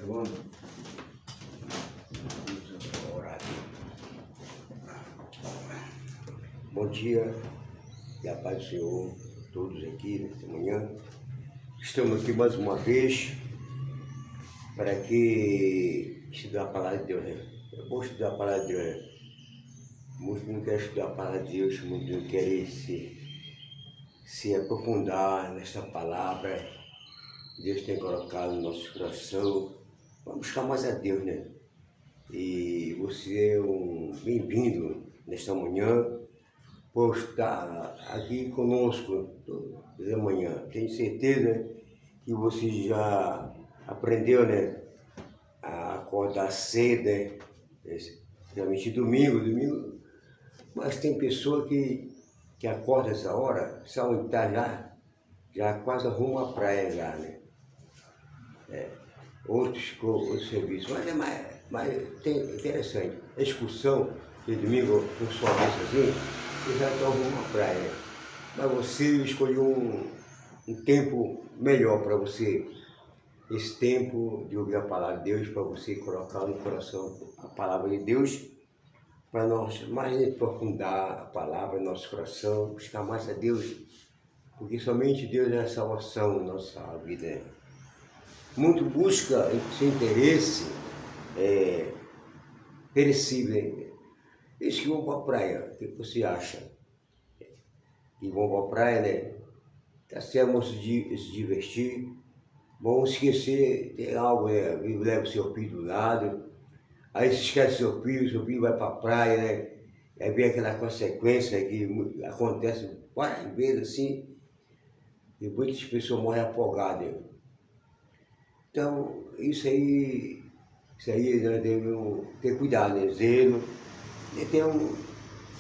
Tá bom? Orar. Bom dia e a paz do Senhor, todos aqui nesta manhã. Estamos aqui mais uma vez para que estudar a palavra de Deus, né? É bom estudar a palavra de Deus, né? Muitos não querem estudar a palavra de Deus, muitos não querem se aprofundar nesta palavra. Deus tem colocado no nosso coração. Vamos buscar mais a Deus, né? E você é um bem-vindo nesta manhã por estar aqui conosco toda manhã. Tenho certeza que você já aprendeu, né, a acordar cedo, né? Realmente domingo, mas tem pessoa que acorda essa hora, sabe onde está já quase arruma a praia já, né? Outros serviços, mas tem interessante, a excursão de domingo com sua vez assim, eu já estou arrumando a praia, mas você escolheu um tempo melhor para você, esse tempo de ouvir a palavra de Deus, para você colocar no coração a palavra de Deus, para nós mais aprofundar a palavra no nosso coração, buscar mais a Deus, porque somente Deus é a salvação na nossa vida. Muito busca seu interesse perecível. Eles que vão para a praia, o que você acha? E vão para a praia, né? Tá certo, vão se divertir, vão esquecer, tem algo, né? Leva o seu filho do lado, aí se esquece seu filho vai para a praia, né? Aí vem aquela consequência que acontece várias vezes assim, e muitas pessoas morrem afogadas. Então, isso aí nós devemos ter cuidado, né? Zelo, e temos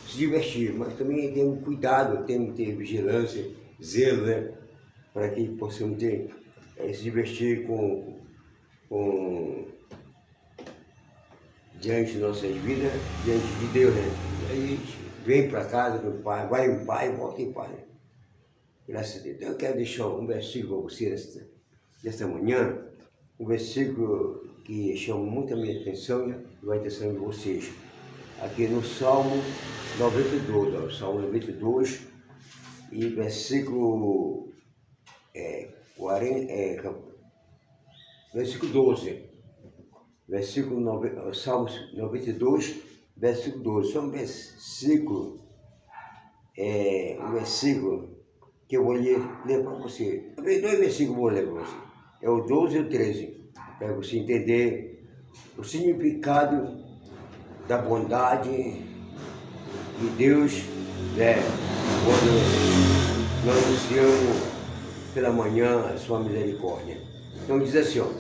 se divertir, mas também temos cuidado, temos que ter vigilância, zelo, né? Para que possamos se divertir diante de nossas vidas, diante de Deus, né? E aí vem para casa do Pai, vai em paz e volta em paz. Né? Graças a Deus. Então eu quero deixar um versículo para você nesta manhã, um versículo que chama muito a minha atenção e vai a atenção de vocês. Aqui no Salmo 92, ó, Salmo 92, e versículo, versículo 12. Salmo 92, versículo 12. Só um versículo que eu vou ler para você. Dois versículos que eu vou ler para você. É o 12 e o 13, para você entender o significado da bondade de Deus, né? Quando nós anunciamos pela manhã a sua misericórdia. Então diz assim, ó,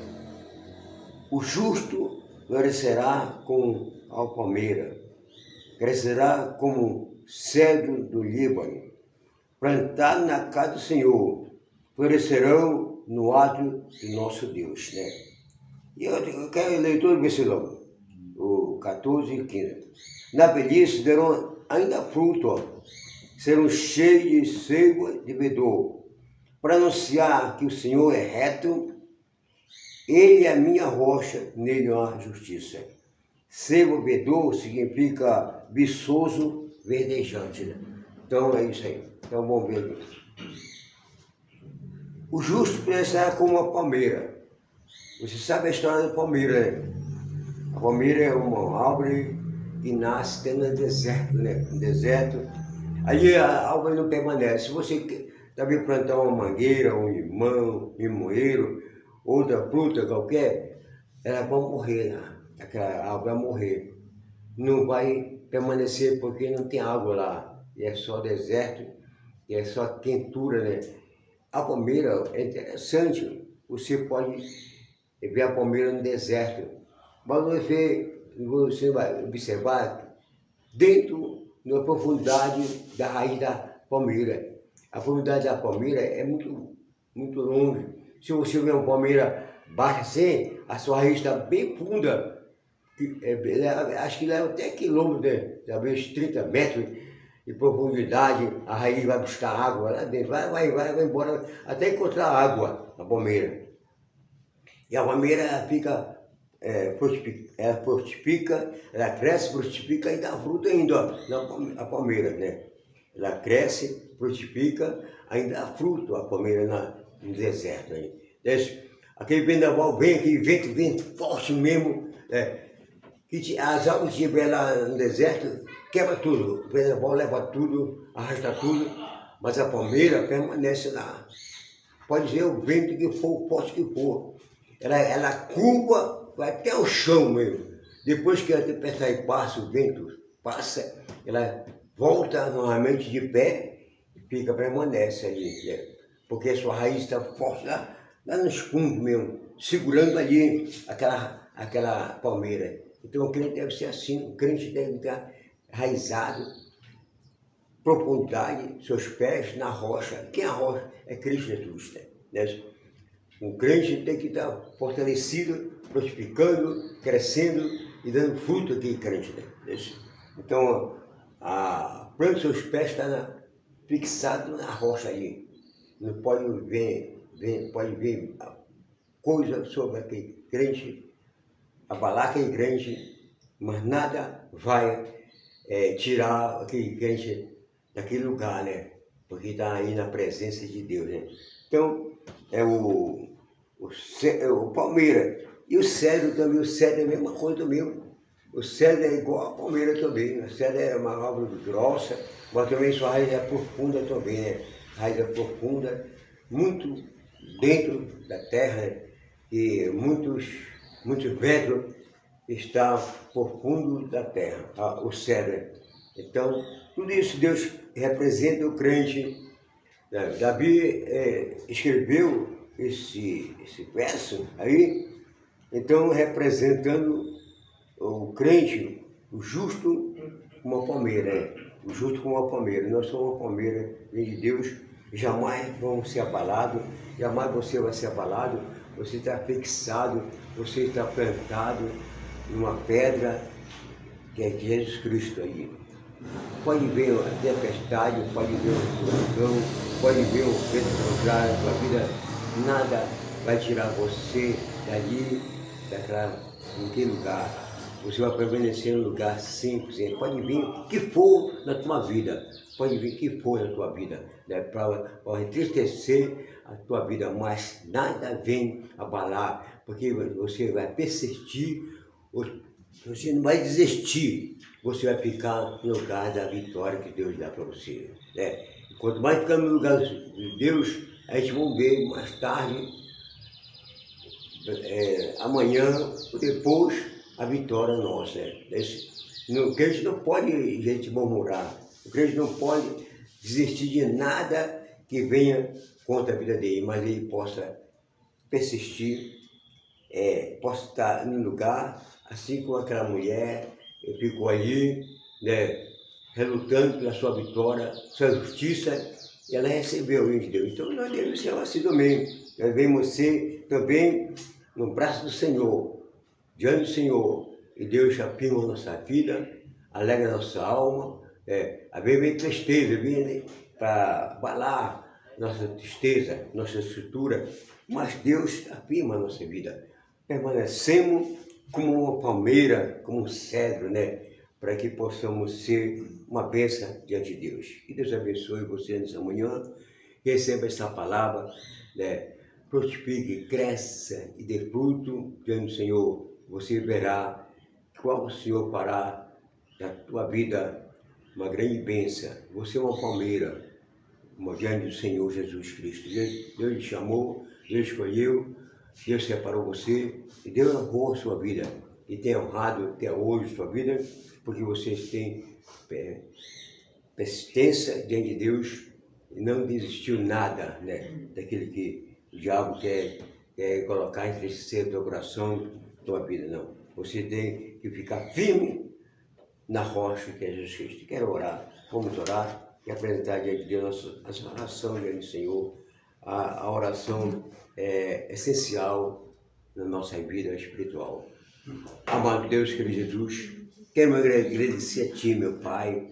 o justo florescerá como a palmeira, crescerá como cedro do Líbano, plantado na casa do Senhor, florescerão no átrio do nosso Deus, né? E eu quero ler todo o versículo, o 14 e 15. Na velhice darão ainda fruto, ó, serão cheios de seiva de vedor, para anunciar que o Senhor é reto, Ele é a minha rocha, nele há justiça. Seiva vedor significa viçoso, verdejante, né? Então é isso aí. Então vamos ver aqui. O justo florescerá como a palmeira. Você sabe a história da palmeira, né? A palmeira é uma árvore que nasce até no deserto, né? No deserto. Ali a árvore não permanece. Se você também plantar uma mangueira, um limão, um limoeiro, outra fruta qualquer, ela vai morrer, né? Aquela árvore vai morrer. Não vai permanecer porque não tem água lá. E é só deserto, e é só quentura, né? A palmeira é interessante. Você pode ver a palmeira no deserto. Mas você vai observar dentro da profundidade da raiz da palmeira. A profundidade da palmeira é muito, muito longe. Se você ver uma palmeira baixa assim, a sua raiz está bem funda. Acho que leva até quilômetros, né? Talvez 30 metros de profundidade, a raiz vai buscar água lá dentro, vai embora até encontrar água na palmeira. E a palmeira fica, ela frutifica, ela cresce, frutifica e dá fruto ainda, ó, a palmeira, né? Ela cresce, frutifica, ainda dá fruto a palmeira no deserto. Né? Aquele vendaval vem, aquele vento forte mesmo, que as árvores que estiver lá no deserto, quebra tudo. O vendaval leva tudo, arrasta tudo, mas a palmeira permanece lá. Pode ser o vento que for, o forte que for. Ela curva, vai até o chão mesmo. Depois que a tempestade passa, o vento passa, ela volta novamente de pé e permanece ali. Né? Porque a sua raiz está forte lá nos fundos mesmo, segurando ali aquela palmeira. Então o crente deve ser assim, o crente deve estar enraizado, profundidade, seus pés na rocha. Quem é a rocha? É Cristo Jesus. Né? Um crente tem que estar fortalecido, frutificando, crescendo e dando fruto aqui, crente. Né? Então, a planta dos seus pés está fixado na rocha ali. Não pode ver coisa sobre aquele crente, abalar aquele crente, mas nada vai tirar aquele crente daquele lugar, né? Porque está aí na presença de Deus, né? Então, é o palmeira. E o cedro também, o cedro é a mesma coisa mesmo. O cedro é igual a palmeira também. O cedro é uma árvore grossa, mas também sua raiz é profunda também, né? A raiz é profunda, muito dentro da terra, né? E muitos metros está profundo da terra, o cedro. Então, tudo isso Deus representa o crente. Né? Davi escreveu esse verso aí, então representando o crente, o justo como uma palmeira, né? O justo como uma palmeira. Nós somos uma palmeira, vem de Deus, jamais vamos ser abalados, jamais você vai ser abalado, você está fixado, você está plantado numa pedra que é Jesus Cristo aí. Pode ver a tempestade, pode ver o furacão, pode ver o vento contrário da vida, nada vai tirar você dali, daquele lugar. Você vai permanecer em um lugar simples. Pode vir o que for na tua vida, pode vir o que for na tua vida, né? Para entristecer a tua vida, mas nada vem abalar, porque você vai persistir, você não vai desistir, você vai ficar no lugar da vitória que Deus dá para você. Né? Quanto mais ficar no lugar de Deus, a gente vai ver mais tarde, amanhã ou depois, a vitória nossa. O crente não pode, gente, murmurar. O crente não pode desistir de nada que venha contra a vida dele, mas ele possa persistir, possa estar no lugar, assim como aquela mulher ficou ali, né, relutando pela sua vitória, sua justiça, e ela recebeu o de Deus. Então nós devemos ser assim também. Nós devemos ser também no braço do Senhor, diante do Senhor, e Deus afirma a nossa vida, alegra a nossa alma. Às vezes vem tristeza, vem para abalar nossa tristeza, nossa estrutura, mas Deus afirma a nossa vida. Permanecemos como uma palmeira, como um cedro, né? Para que possamos ser uma bênção diante de Deus. Que Deus abençoe você nessa manhã, receba essa palavra, né? Frutifique, cresça e dê fruto diante do Senhor. Você verá qual o Senhor fará da tua vida uma grande bênção. Você é uma palmeira, diante do Senhor Jesus Cristo. Deus te chamou, Deus escolheu, Deus separou você e Deus honrou a sua vida e tem honrado até hoje a sua vida, porque vocês têm persistência diante de Deus e não desistiu nada, né, daquele que o diabo quer colocar, entristecer o teu coração, tua vida. Não. Você tem que ficar firme na rocha que é Jesus Cristo. Quero orar. Vamos orar e apresentar diante de Deus a nossa oração diante do Senhor. A oração é essencial na nossa vida espiritual. Amado Deus, querido Jesus, quero agradecer a Ti, meu Pai,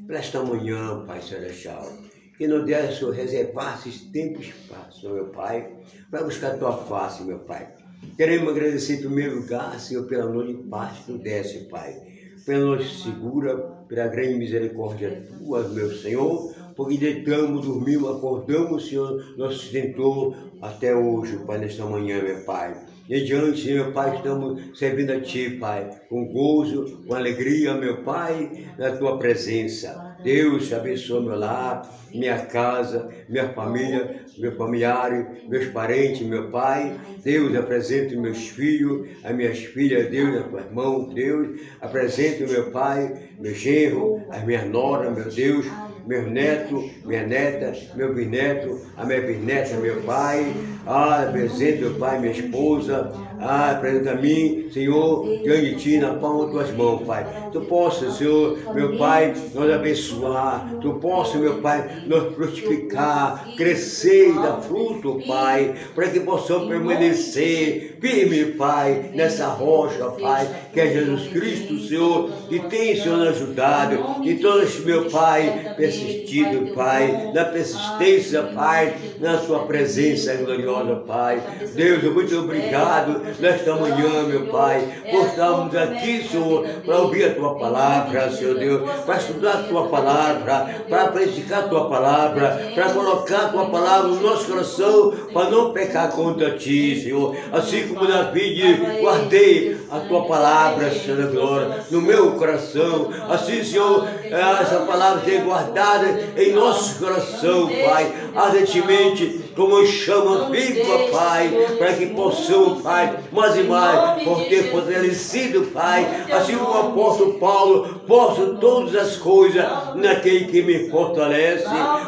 por esta manhã, Pai Celestial, que nos desse, Senhor, reservar esses tempos e espaços, meu Pai, para buscar a Tua face, meu Pai. Queremos agradecer em primeiro lugar, Senhor, pela noite de paz que tu desce, Pai. Pela noite segura, pela grande misericórdia tua, meu Senhor, porque deitamos, dormimos, acordamos, Senhor, nos sustentou até hoje, Pai, nesta manhã, meu Pai. E diante, meu Pai, estamos servindo a Ti, Pai, com gozo, com alegria, meu Pai, na Tua presença. Deus abençoe meu lar, minha casa, minha família, meu familiar, meus parentes, meu Pai. Deus, apresente meus filhos, as minhas filhas, Deus, as tuas mãos, Deus. Apresente meu Pai, meu genro, as minhas noras, meu Deus, meus netos, minha neta, meu bisneto, a minha bisneta, meu Pai. Apresente, meu Pai, minha esposa. Apresenta a mim, Senhor, diante de Ti, na palma das Tuas mãos, Pai. Tu possa, Senhor, meu Pai, nos abençoar. Tu possa, meu Pai, nos frutificar, crescer e dar fruto, Pai, para que possamos permanecer firme, Pai, nessa rocha, Pai, que é Jesus Cristo, Senhor, que tem, Senhor, nos ajudado, e todos, meu Pai, persistido, Pai, na persistência, Pai, na Sua presença gloriosa, Pai. Deus, muito obrigado nesta manhã, meu Pai, por estarmos aqui, Senhor, para ouvir a Tua palavra, Senhor Deus, para estudar a Tua palavra, para praticar a Tua palavra, para colocar a Tua palavra no nosso coração, para não pecar contra Ti, Senhor. Assim como Davi diz, guardei a Tua palavra, Senhor da glória, no meu coração. Assim, Senhor, essa palavra seja guardada em nosso coração, Pai, ardentemente, como chama viva, Pai, para que possamos, Pai, mais e mais, por ter fortalecido, Pai, assim como o apóstolo Paulo, posso todas as coisas naquele que me fortalece,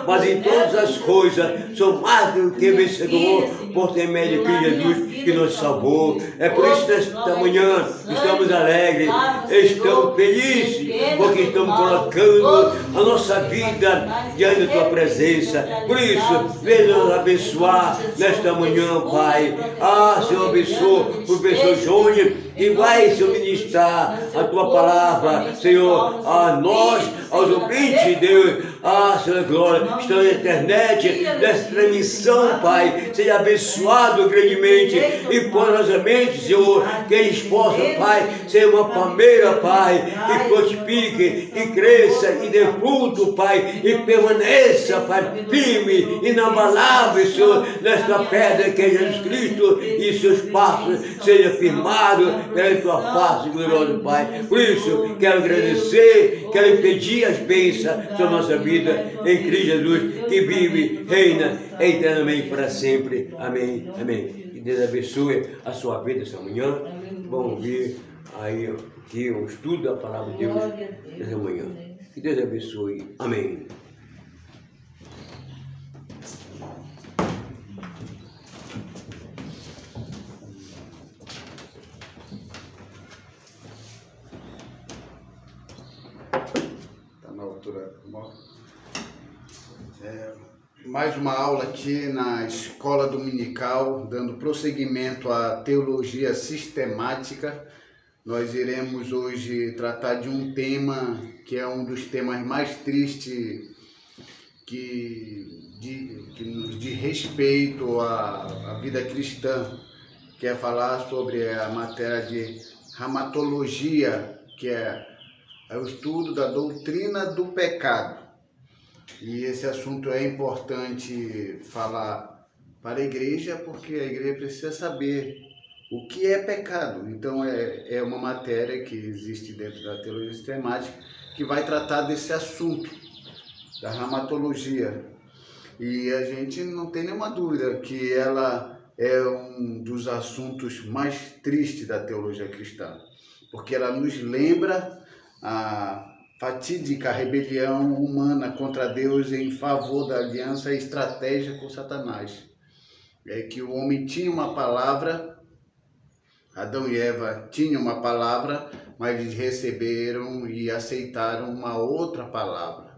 mas em todas as coisas sou mais do que vencedor, por ter médio de Jesus que nos salvou. É por isso que nesta manhã estamos alegres, estamos felizes, porque estamos colocando a nossa vida diante da Tua presença. Por isso, venha nos abençoar nesta manhã, Pai. Senhor, abençoa o professor Júnior, que vai, Senhor, ministrar a Tua palavra, Senhor, a nós, aos ouvintes de Deus. Senhor, glória, estão na internet, nessa transmissão, Pai, seja abençoado grandemente e poderosamente, Senhor, que eles possam, Pai, ser uma palmeira, Pai, que frutifique, que cresça e dê fruto, Pai, e permaneça, Pai, firme, inabalável, Senhor, nesta pedra que é Jesus Cristo, e seus passos sejam firmados pela Tua face, glorioso Pai. Por isso, quero agradecer, quero pedir as bênçãos sobre nossa vida, em Cristo Jesus, que vive, reina eternamente para sempre. Amém, amém. Que Deus abençoe a sua vida essa manhã. Vamos ver aí aqui um estudo da palavra de Deus nessa manhã. Que Deus abençoe. Amém. Está na altura. Mais uma aula aqui na Escola Dominical, dando prosseguimento à teologia sistemática. Nós iremos hoje tratar de um tema que é um dos temas mais tristes que nos diz respeito à vida cristã, que é falar sobre a matéria de ramatologia, que é o estudo da doutrina do pecado. E esse assunto é importante falar para a igreja, porque a igreja precisa saber o que é pecado. Então é uma matéria que existe dentro da teologia sistemática que vai tratar desse assunto, da ramatologia. E a gente não tem nenhuma dúvida que ela é um dos assuntos mais tristes da teologia cristã, porque ela nos lembra a fatídica rebelião humana contra Deus em favor da aliança e estratégia com Satanás. É que o homem tinha uma palavra, Adão e Eva tinham uma palavra, mas eles receberam e aceitaram uma outra palavra.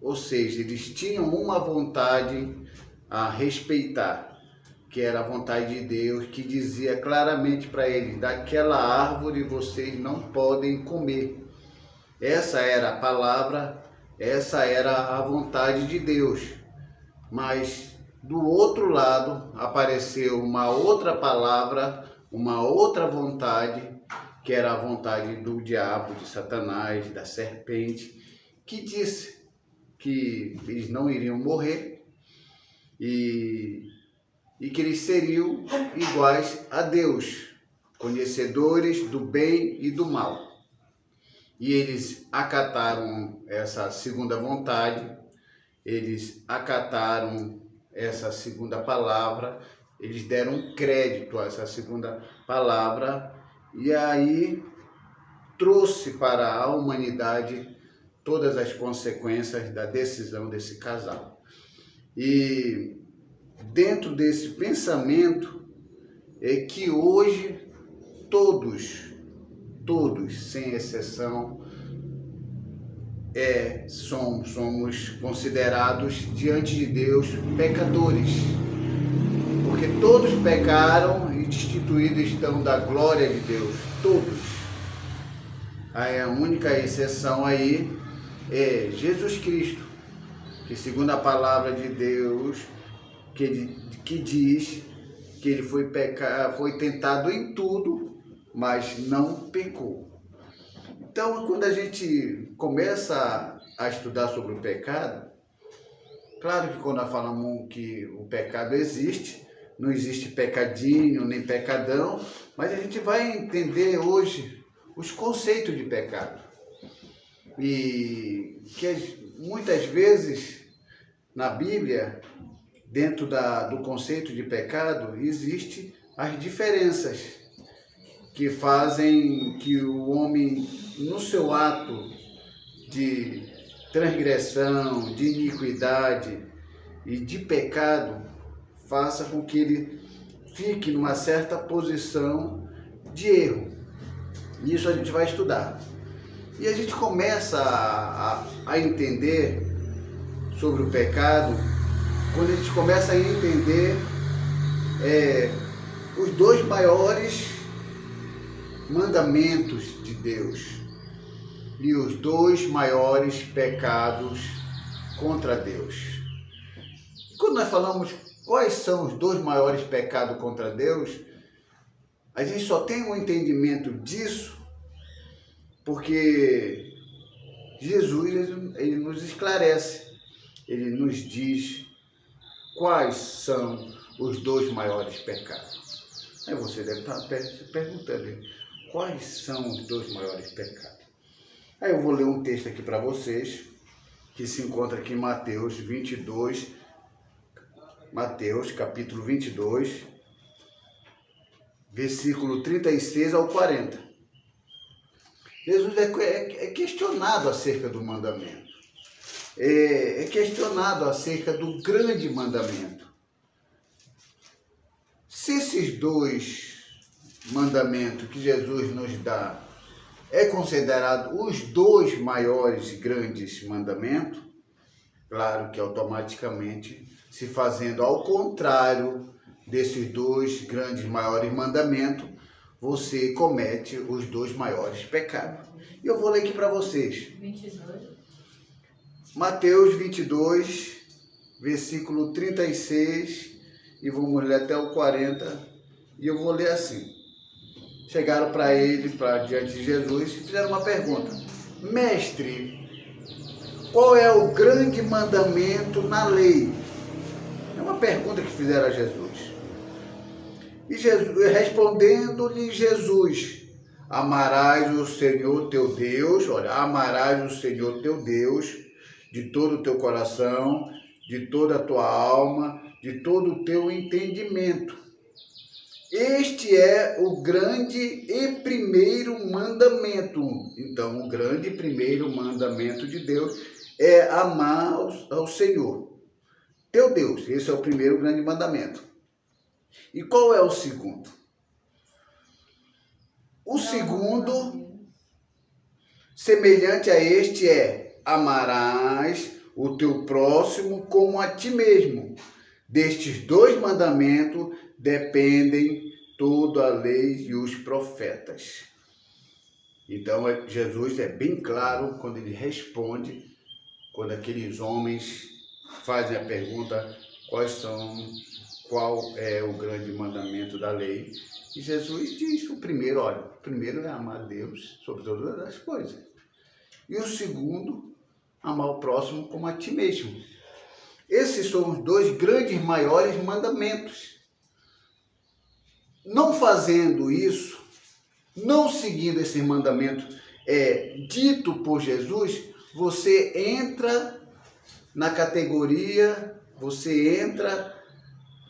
Ou seja, eles tinham uma vontade a respeitar, que era a vontade de Deus, que dizia claramente para eles: daquela árvore vocês não podem comer. Essa era a palavra, essa era a vontade de Deus. Mas do outro lado apareceu uma outra palavra, uma outra vontade, que era a vontade do diabo, de Satanás, da serpente, que disse que eles não iriam morrer e que eles seriam iguais a Deus, conhecedores do bem e do mal. E eles acataram essa segunda vontade, eles acataram essa segunda palavra, eles deram crédito a essa segunda palavra, e aí trouxe para a humanidade todas as consequências da decisão desse casal. E dentro desse pensamento é que hoje todos, sem exceção, somos considerados diante de Deus pecadores, porque todos pecaram e destituídos estão da glória de Deus, todos. Aí a única exceção aí é Jesus Cristo, que segundo a palavra de Deus, que diz que ele foi tentado em tudo, mas não pecou. Então, quando a gente começa a estudar sobre o pecado, claro que quando nós falamos que o pecado existe, não existe pecadinho nem pecadão, mas a gente vai entender hoje os conceitos de pecado. E que muitas vezes na Bíblia, dentro do conceito de pecado, existem as diferenças que fazem que o homem, no seu ato de transgressão, de iniquidade e de pecado, faça com que ele fique numa certa posição de erro. Isso a gente vai estudar. E a gente começa a entender sobre o pecado quando a gente começa a entender os dois maiores mandamentos de Deus e os dois maiores pecados contra Deus. E quando nós falamos quais são os dois maiores pecados contra Deus, a gente só tem um entendimento disso porque Jesus ele nos esclarece, ele nos diz quais são os dois maiores pecados. Aí você deve estar se perguntando, quais são os dois maiores pecados? Aí eu vou ler um texto aqui para vocês, que se encontra aqui em Mateus 22, Mateus capítulo 22, versículo 36 ao 40. Jesus é questionado acerca do mandamento. É questionado acerca do grande mandamento. Se esses dois mandamentos que Jesus nos dá é considerado os dois maiores e grandes mandamentos, claro que automaticamente, se fazendo ao contrário desses dois grandes maiores mandamentos, você comete os dois maiores pecados. E eu vou ler aqui para vocês. 22. Mateus 22, versículo 36, e vamos ler até o 40, e eu vou ler assim. Chegaram para ele, para diante de Jesus, e fizeram uma pergunta. Mestre, qual é o grande mandamento na lei? É uma pergunta que fizeram a Jesus. E Jesus, respondendo-lhe Jesus, amarás o Senhor teu Deus, amarás o Senhor teu Deus de todo o teu coração, de toda a tua alma, de todo o teu entendimento. Este é o grande e primeiro mandamento. Então, o grande e primeiro mandamento de Deus é amar ao Senhor, teu Deus. Esse é o primeiro grande mandamento. E qual é o segundo? O segundo, semelhante a este, é amarás o teu próximo como a ti mesmo. Destes dois mandamentos dependem toda a lei e os profetas. Então, Jesus é bem claro quando ele responde, quando aqueles homens fazem a pergunta, qual qual é o grande mandamento da lei. E Jesus diz o primeiro, olha, o primeiro é amar Deus sobre todas as coisas. E o segundo, amar o próximo como a ti mesmo. Esses são os dois grandes, maiores mandamentos. Não fazendo isso, não seguindo esse mandamento dito por Jesus, você entra na categoria, você entra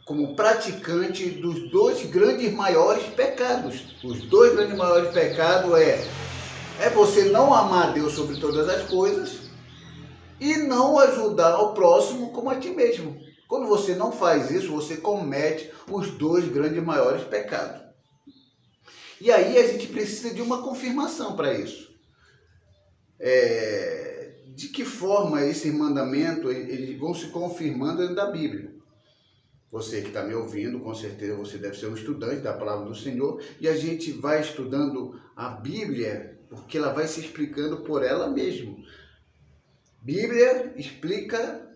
como praticante dos dois grandes maiores pecados. Os dois grandes maiores pecados é você não amar Deus sobre todas as coisas e não ajudar o próximo como a ti mesmo. Quando você não faz isso, você comete os dois grandes maiores pecados. E aí a gente precisa de uma confirmação para isso. De que forma esses mandamentos eles vão se confirmando dentro da Bíblia? Você que está me ouvindo, com certeza você deve ser um estudante da palavra do Senhor, e a gente vai estudando a Bíblia, porque ela vai se explicando por ela mesma. Bíblia explica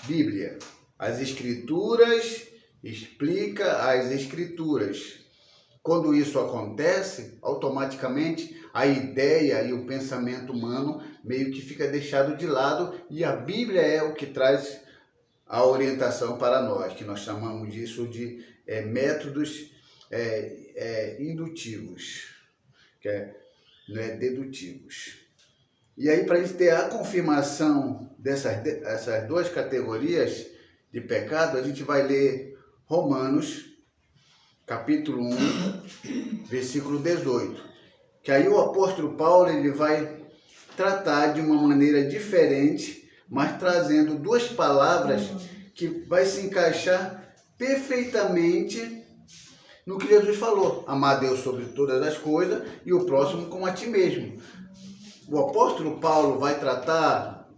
Bíblia. As Escrituras explica as Escrituras. Quando isso acontece, automaticamente a ideia e o pensamento humano meio que fica deixado de lado, e a Bíblia é o que traz a orientação para nós, que nós chamamos disso de métodos indutivos, não é dedutivos. E aí, para a gente ter a confirmação dessas duas categorias de pecado, a gente vai ler Romanos, capítulo 1, versículo 18. Que aí o apóstolo Paulo ele vai tratar de uma maneira diferente, mas trazendo duas palavras que vai se encaixar perfeitamente no que Jesus falou. Amar Deus sobre todas as coisas e o próximo como a ti mesmo. O apóstolo Paulo vai tratar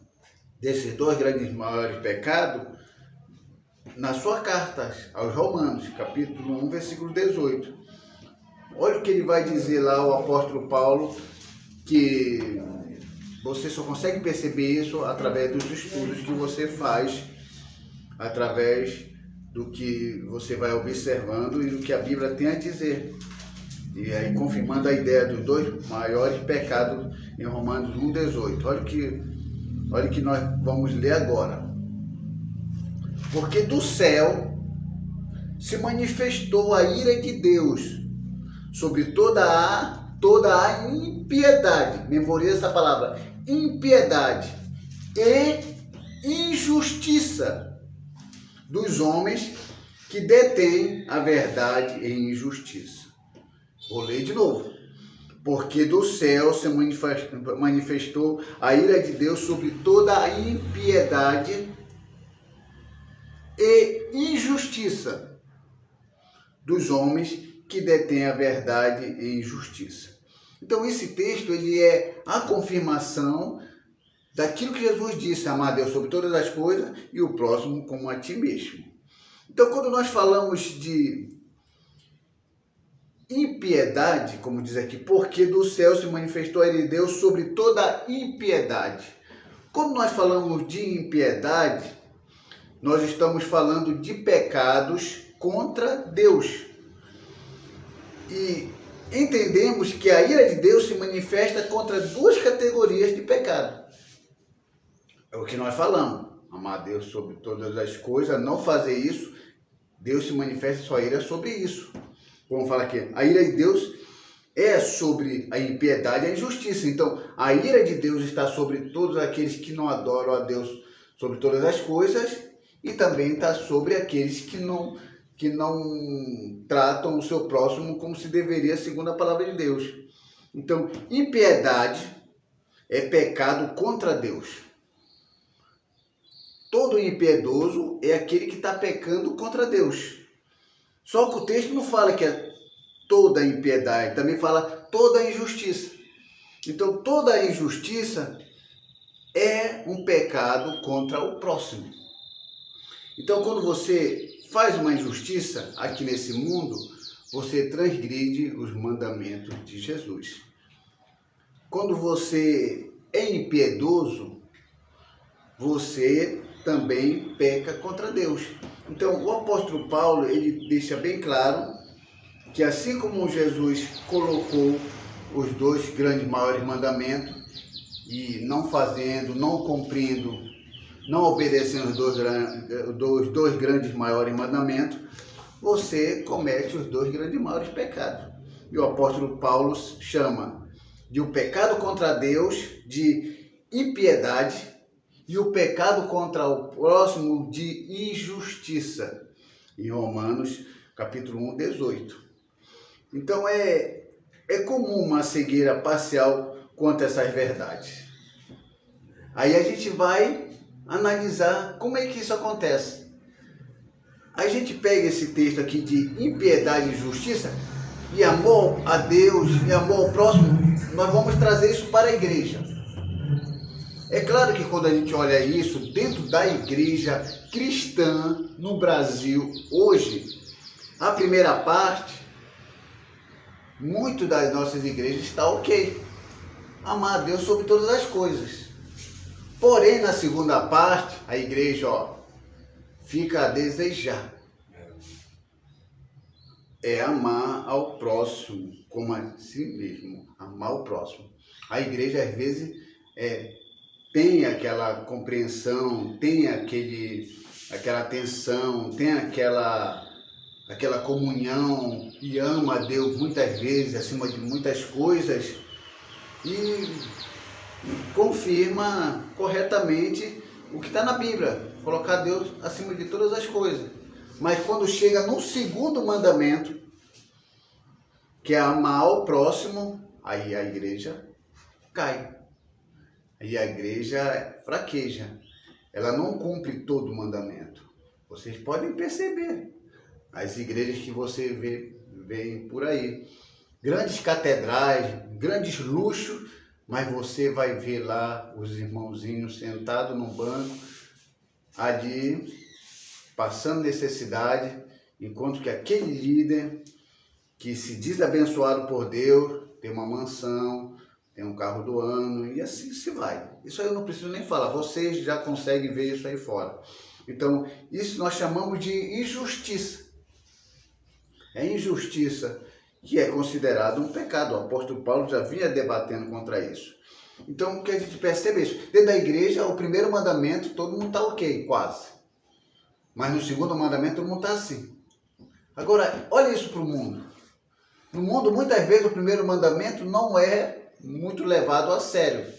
desses dois grandes maiores pecados na sua carta aos Romanos, capítulo 1, versículo 18. Olha o que ele vai dizer lá, o apóstolo Paulo, que você só consegue perceber isso através dos estudos que você faz, através do que você vai observando e do que a Bíblia tem a dizer. E aí confirmando a ideia dos dois maiores pecados em Romanos 1,18. Olha o que nós vamos ler agora. Porque do céu se manifestou a ira de Deus sobre toda a impiedade, memoriza essa palavra, impiedade e injustiça dos homens que detêm a verdade em injustiça. Vou ler de novo. Porque do céu se manifestou a ira de Deus sobre toda a impiedade e injustiça dos homens que detêm a verdade em injustiça. Então esse texto ele é a confirmação daquilo que Jesus disse, amar Deus sobre todas as coisas e o próximo como a ti mesmo. Então quando nós falamos de impiedade, como diz aqui, porque do céu se manifestou a ira de Deus sobre toda a impiedade. Quando nós falamos de impiedade, nós estamos falando de pecados contra Deus. E entendemos que a ira de Deus se manifesta contra duas categorias de pecado. É o que nós falamos. Amar Deus sobre todas as coisas, não fazer isso, Deus se manifesta sua ira sobre isso. Vamos falar aqui, a ira de Deus é sobre a impiedade e a injustiça. Então, a ira de Deus está sobre todos aqueles que não adoram a Deus sobre todas as coisas e também está sobre aqueles que não tratam o seu próximo como se deveria, segundo a palavra de Deus. Então, impiedade é pecado contra Deus. Todo impiedoso é aquele que está pecando contra Deus. Só que o texto não fala que é toda a impiedade, também fala toda a injustiça. Então, toda a injustiça é um pecado contra o próximo. Então, quando você faz uma injustiça aqui nesse mundo, você transgride os mandamentos de Jesus. Quando você é impiedoso, você também peca contra Deus. Então, o apóstolo Paulo, ele deixa bem claro que assim como Jesus colocou os dois grandes maiores mandamentos, e não fazendo, não cumprindo, não obedecendo os dois grandes maiores mandamentos, você comete os dois grandes maiores pecados. E o apóstolo Paulo chama de o pecado contra Deus de impiedade e o pecado contra o próximo de injustiça, em Romanos capítulo 1, 18. Então é comum uma cegueira parcial quanto a essas verdades. Aí a gente vai analisar como é que isso acontece. A gente pega esse texto aqui de impiedade e injustiça e amor a Deus e amor ao próximo, nós vamos trazer isso para a igreja. É claro que quando a gente olha isso dentro da igreja cristã no Brasil hoje, a primeira parte, muito das nossas igrejas está ok. Amar a Deus sobre todas as coisas. Porém, na segunda parte, a igreja fica a desejar. É amar ao próximo como a si mesmo. Amar o próximo. A igreja, às vezes, tem aquela compreensão, tem aquela atenção, tem aquela comunhão e ama a Deus muitas vezes, acima de muitas coisas, e confirma corretamente o que está na Bíblia, colocar Deus acima de todas as coisas. Mas quando chega no segundo mandamento, que é amar o próximo, aí a igreja cai. Aí a igreja fraqueja. Ela não cumpre todo o mandamento. Vocês podem perceber as igrejas que você vê por aí. Grandes catedrais, grandes luxos, mas você vai ver lá os irmãozinhos sentados no banco, ali, passando necessidade, enquanto que aquele líder que se diz abençoado por Deus, tem uma mansão, tem um carro do ano, e assim se vai. Isso aí eu não preciso nem falar, vocês já conseguem ver isso aí fora. Então, isso nós chamamos de injustiça. É injustiça que é considerado um pecado. O apóstolo Paulo já vinha debatendo contra isso. Então, o que a gente percebe é isso. Dentro da igreja, o primeiro mandamento, todo mundo está ok, quase. Mas no segundo mandamento, todo mundo está assim. Agora, olha isso para o mundo. No mundo, muitas vezes, o primeiro mandamento não é muito levado a sério.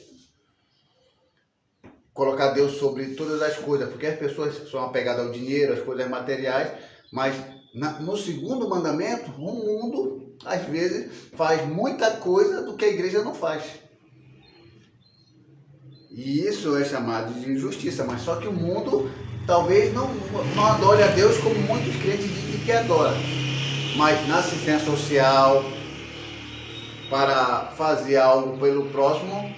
Colocar Deus sobre todas as coisas, porque as pessoas são apegadas ao dinheiro, às coisas materiais, mas no segundo mandamento, o mundo, às vezes, faz muita coisa do que a igreja não faz. E isso é chamado de injustiça, mas só que o mundo talvez não adore a Deus como muitos crentes dizem que adora. Mas na assistência social, para fazer algo pelo próximo,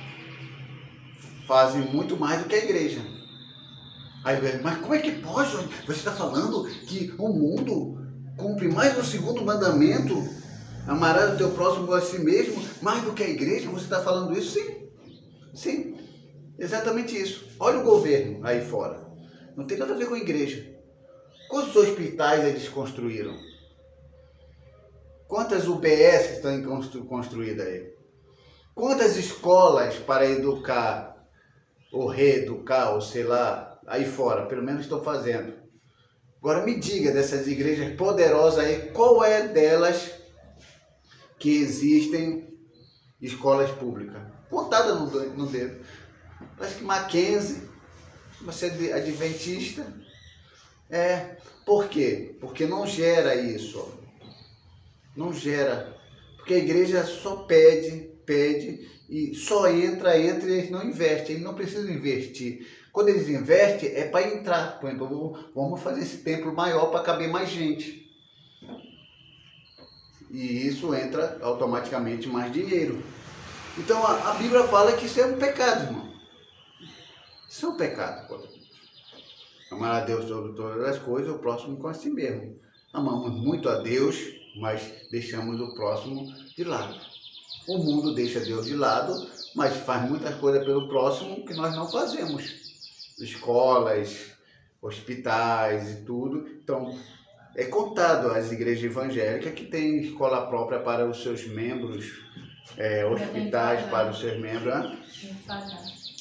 fazem muito mais do que a igreja. Aí, mas como é que pode? Você está falando que o mundo cumpre mais o segundo mandamento, amarás o teu próximo a si mesmo, mais do que a igreja? Você está falando isso? Sim, sim, exatamente isso. Olha o governo aí fora, não tem nada a ver com a igreja. Quantos hospitais eles construíram? Quantas UBS estão construídas aí? Quantas escolas para educar, ou reeducar, ou sei lá, aí fora, pelo menos estão fazendo. Agora me diga dessas igrejas poderosas aí, qual é delas que existem escolas públicas? Contada no dedo. Acho que Mackenzie, você é adventista. Por quê? Porque não gera isso. Não gera. Porque a igreja só pede e só entra e eles não investem. Eles não precisam investir. Quando eles investem é para entrar. Por exemplo, vamos fazer esse templo maior para caber mais gente. E isso entra automaticamente mais dinheiro. Então a Bíblia fala que isso é um pecado, irmão. Isso é um pecado. Amar a Deus sobre todas as coisas, o próximo com a si mesmo. Amamos muito a Deus, mas deixamos o próximo de lado. O mundo deixa Deus de lado, mas faz muitas coisas pelo próximo que nós não fazemos. Escolas, hospitais e tudo. Então, é contado as igrejas evangélicas que têm escola própria para os seus membros, hospitais para os seus membros. Né?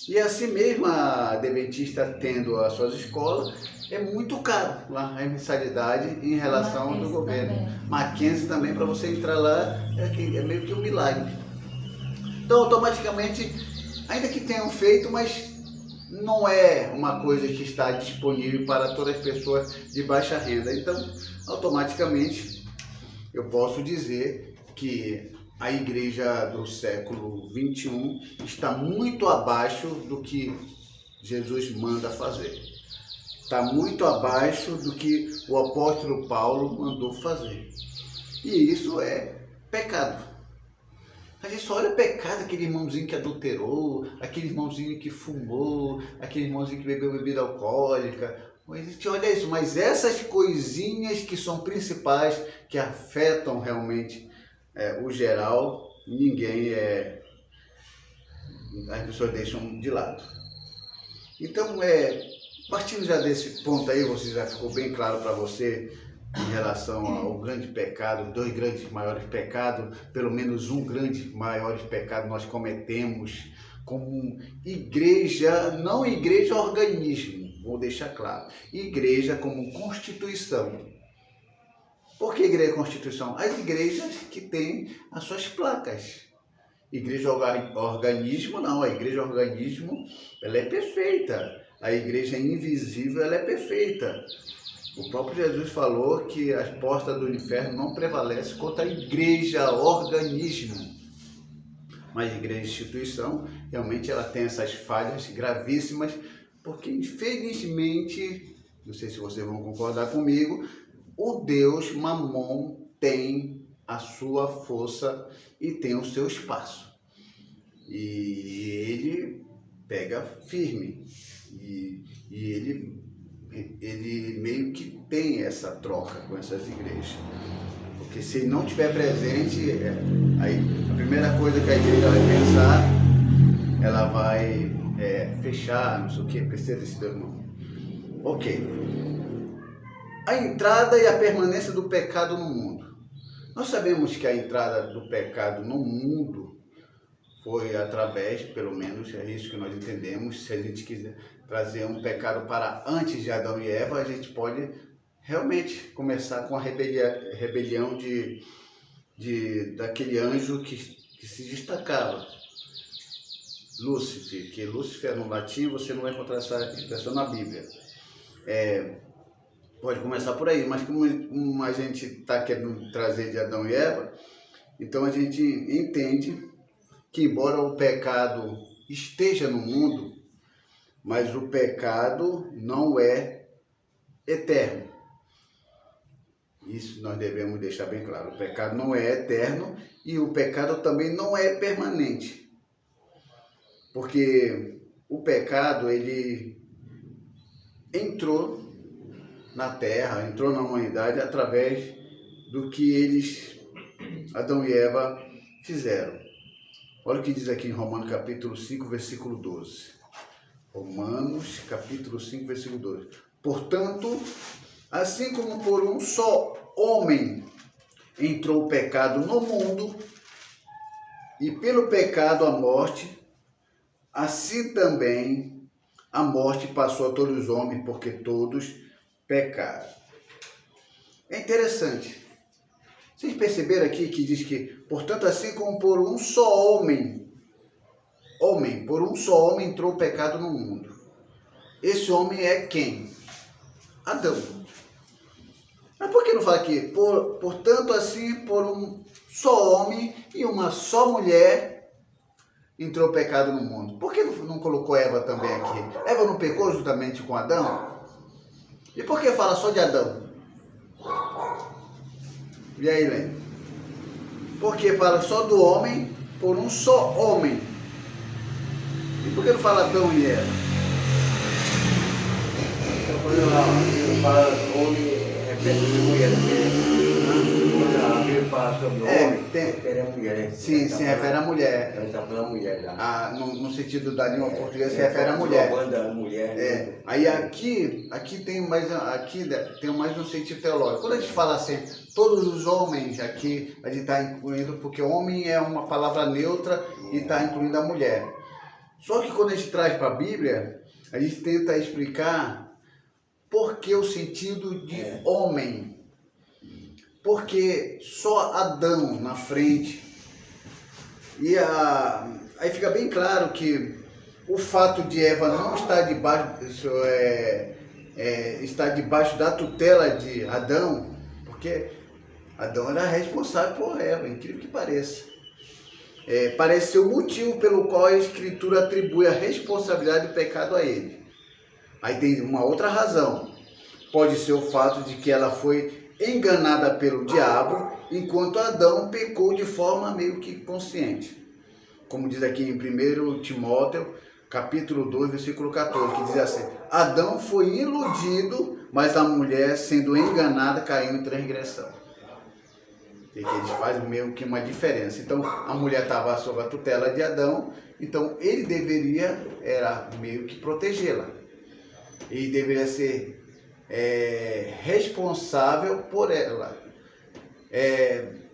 E assim mesmo a Adventista tendo as suas escolas, é muito caro lá a mensalidade em relação ao do governo. Mackenzie também, para você entrar lá, é meio que um milagre. Então, automaticamente, ainda que tenham feito, mas não é uma coisa que está disponível para todas as pessoas de baixa renda. Então, automaticamente, eu posso dizer que a igreja do século XXI está muito abaixo do que Jesus manda fazer. Está muito abaixo do que o apóstolo Paulo mandou fazer. E isso é pecado. A gente só olha pecado, aquele irmãozinho que adulterou, aquele irmãozinho que fumou, aquele irmãozinho que bebeu bebida alcoólica. A gente olha isso, mas essas coisinhas que são principais, que afetam realmente o geral, as pessoas deixam de lado. Então, partindo já desse ponto aí, você já ficou bem claro para você em relação ao grande pecado, 2 grandes maiores pecados, pelo menos um grande maior pecado nós cometemos como igreja, não igreja organismo, vou deixar claro, igreja como constituição. Por que igreja constituição? As igrejas que têm as suas placas. Igreja organismo não, a igreja organismo ela é perfeita. A igreja invisível ela é perfeita. O próprio Jesus falou que as portas do inferno não prevalecem contra a igreja organismo. Mas a igreja instituição, realmente ela tem essas falhas gravíssimas, porque infelizmente, não sei se vocês vão concordar comigo, o Deus Mamon tem a sua força e tem o seu espaço. E ele pega firme. E ele meio que tem essa troca com essas igrejas. Porque se ele não estiver presente, aí a primeira coisa que a igreja vai pensar, ela vai fechar, não sei o que, precisa desse Deus não. Ok. A entrada e a permanência do pecado no mundo. Nós sabemos que a entrada do pecado no mundo foi através, pelo menos é isso que nós entendemos. Se a gente quiser trazer um pecado para antes de Adão e Eva, a gente pode realmente começar com a rebelião daquele anjo que se destacava, Lúcifer, que Lúcifer no latim você não vai encontrar essa expressão na Bíblia. Pode começar por aí, mas como a gente está querendo trazer de Adão e Eva, então a gente entende que embora o pecado esteja no mundo, mas o pecado não é eterno. Isso nós devemos deixar bem claro. O pecado não é eterno e o pecado também não é permanente. Porque o pecado, ele entrou na terra, entrou na humanidade através do que Adão e Eva, fizeram. Olha o que diz aqui em Romanos capítulo 5, versículo 12. Romanos capítulo 5, versículo 12. Portanto, assim como por um só homem entrou o pecado no mundo, e pelo pecado a morte, assim também a morte passou a todos os homens, porque todos pecaram. É interessante. Vocês perceberam aqui que diz que, portanto, assim como por um só homem, por um só homem entrou o pecado no mundo. Esse homem é quem? Adão. Mas por que não fala aqui? Portanto, assim, por um só homem e uma só mulher entrou o pecado no mundo. Por que não colocou Eva também aqui? Eva não pecou juntamente com Adão? E por que fala só de Adão? E aí, Lênin? Porque fala só do homem por um só homem. E por que não fala Adão e Eva? Então, quando fala homem, repete de mulher. a Bíblia fala sobre o homem, refere à mulher. Sim, se refere à mulher. Ela está falando mulher já. No sentido da língua portuguesa, se refere à mulher. A mulher. Né? Aí aqui tem mais um sentido teológico. Quando a gente fala assim, todos os homens aqui, a gente está incluindo, porque homem é uma palavra neutra e está incluindo a mulher. Só que quando a gente traz para a Bíblia, a gente tenta explicar por que o sentido de homem. Porque só Adão na frente. E aí fica bem claro que o fato de Eva não estar debaixo, estar debaixo da tutela de Adão, porque Adão era responsável por Eva, incrível que pareça. Parece ser o motivo pelo qual a Escritura atribui a responsabilidade do pecado a ele. Aí tem uma outra razão. Pode ser o fato de que ela foi enganada pelo diabo, enquanto Adão pecou de forma meio que consciente. Como diz aqui em 1 Timóteo, capítulo 2, versículo 14, que diz assim: Adão foi iludido, mas a mulher, sendo enganada, caiu em transgressão. E que eles fazem meio que uma diferença. Então, a mulher estava sob a tutela de Adão, então ele deveria, era meio que protegê-la. Ele deveria ser responsável por ela.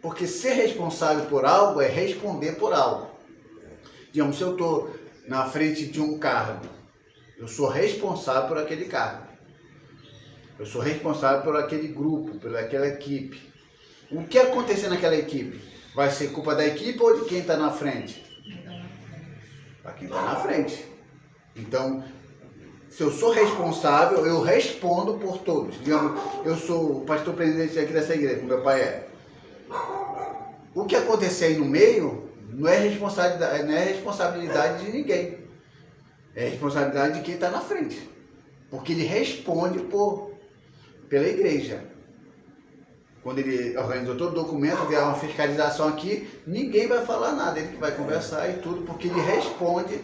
Porque ser responsável por algo é responder por algo. Digamos, se eu estou na frente de um carro, eu sou responsável por aquele carro. Eu sou responsável por aquele grupo, por aquela equipe. O que acontecer naquela equipe? Vai ser culpa da equipe ou de quem está na frente? Para quem está na frente. Então, se eu sou responsável, eu respondo por todos. Digamos, eu sou o pastor presidente aqui dessa igreja, como meu pai é. O que acontecer aí no meio não é responsabilidade de ninguém. É responsabilidade de quem está na frente. Porque ele responde pela igreja. Quando ele organizou todo o documento, vier uma fiscalização aqui, ninguém vai falar nada, ele que vai conversar e tudo, porque ele responde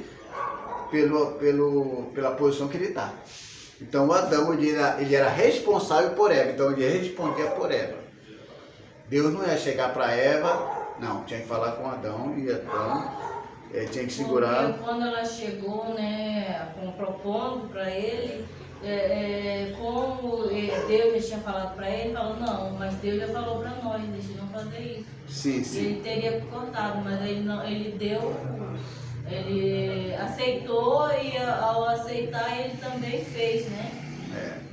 pela posição que ele está. Então, Adão, ele era responsável por Eva, então ele respondia por Eva. Deus não ia chegar para Eva, não, tinha que falar com Adão, e Adão tinha que segurar. Porque quando ela chegou, né, propondo para ele, como Deus já tinha falado para ele, falou, não, mas Deus já falou para nós, deixa não fazer isso. Sim, sim. Ele teria cortado, mas ele aceitou, e ao aceitar ele também fez, né?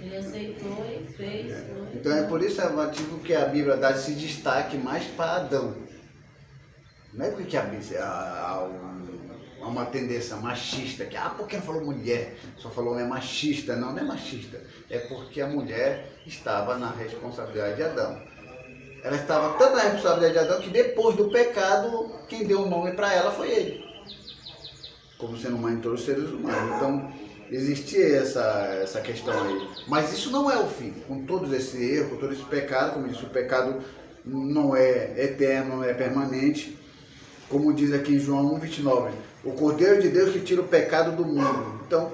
Ele aceitou e fez. Então é por isso que a Bíblia dá esse destaque mais para Adão. Não é porque a Bíblia há uma tendência machista, que porque não falou mulher, só falou homem machista. Não, não é machista. É porque a mulher estava na responsabilidade de Adão. Ela estava tanto na responsabilidade de Adão que depois do pecado, quem deu o nome para ela foi ele. Como sendo mãe de todos os seres humanos. Então, existia essa questão aí. Mas isso não é o fim. Com todos esse erro, com todo esse pecado, como disse, o pecado não é eterno, não é permanente. Como diz aqui em João 1,29, o Cordeiro de Deus que tira o pecado do mundo. Então,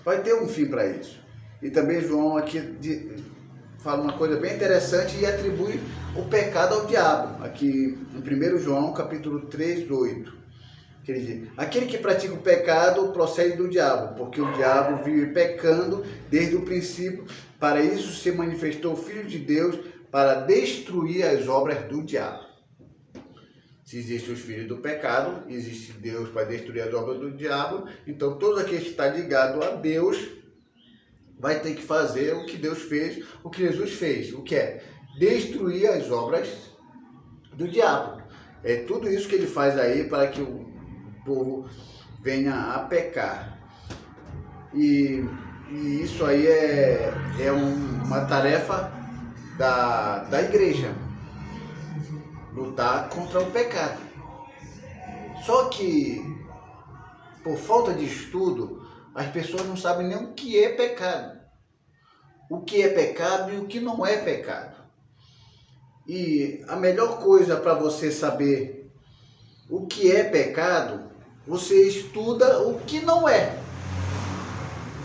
vai ter um fim para isso. E também João aqui fala uma coisa bem interessante e atribui o pecado ao diabo. Aqui em 1 João, capítulo 3, 8. Que ele diz, aquele que pratica o pecado procede do diabo, porque o diabo vive pecando desde o princípio. Para isso se manifestou o Filho de Deus, para destruir as obras do diabo. Se existe os filhos do pecado, existe Deus para destruir as obras do diabo. Então, todo aquele que está ligado a Deus vai ter que fazer o que Deus fez, o que Jesus fez. O que é? Destruir as obras do diabo. É tudo isso que ele faz aí para que o povo venha a pecar. E isso aí é uma tarefa da igreja. Lutar contra o pecado. Só que, por falta de estudo, as pessoas não sabem nem o que é pecado. O que é pecado e o que não é pecado. E a melhor coisa para você saber o que é pecado, você estuda o que não é.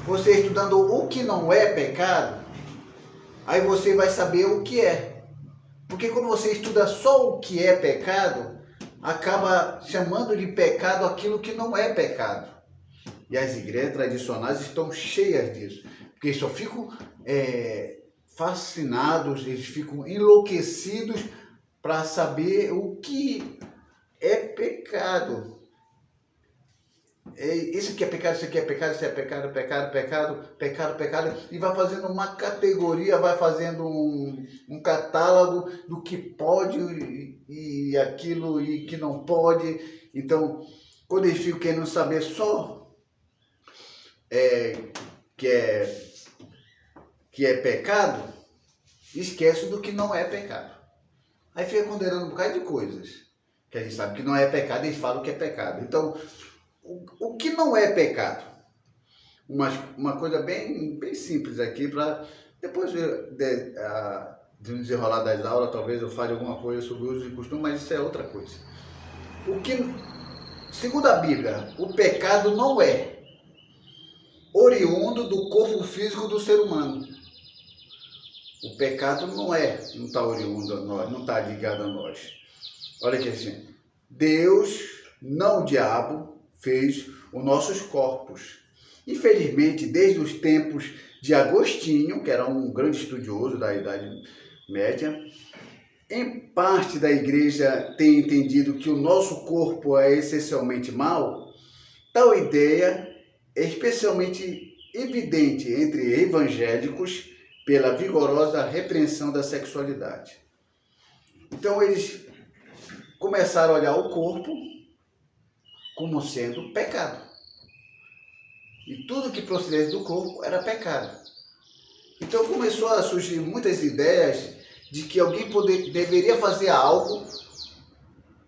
Você estudando o que não é pecado, aí você vai saber o que é. Porque quando você estuda só o que é pecado, acaba chamando de pecado aquilo que não é pecado. E as igrejas tradicionais estão cheias disso. Porque eles só ficam fascinados, eles ficam enlouquecidos para saber o que é pecado. Isso aqui é pecado, isso aqui é pecado, isso é pecado, pecado. E vai fazendo uma categoria, vai fazendo um catálogo do que pode e aquilo e que não pode. Então, quando eles ficam querendo saber só que é pecado, esquece do que não é pecado. Aí fica condenando um bocado de coisas que a gente sabe que não é pecado e eles falam que é pecado. Então, o que não é pecado? Uma coisa bem simples aqui, para depois de nos desenrolar das aulas, talvez eu fale alguma coisa sobre uso e costume, mas isso é outra coisa. Segundo a Bíblia, o pecado não é oriundo do corpo físico do ser humano. O pecado não está oriundo a nós, não está ligado a nós. Olha aqui assim, Deus, não o diabo, fez os nossos corpos. Infelizmente, desde os tempos de Agostinho, que era um grande estudioso da Idade Média, em parte da igreja tem entendido que o nosso corpo é essencialmente mau. Tal ideia é especialmente evidente entre evangélicos pela vigorosa repreensão da sexualidade. Então eles começaram a olhar o corpo como sendo pecado. E tudo que procedesse do corpo era pecado. Então começou a surgir muitas ideias de que alguém deveria fazer algo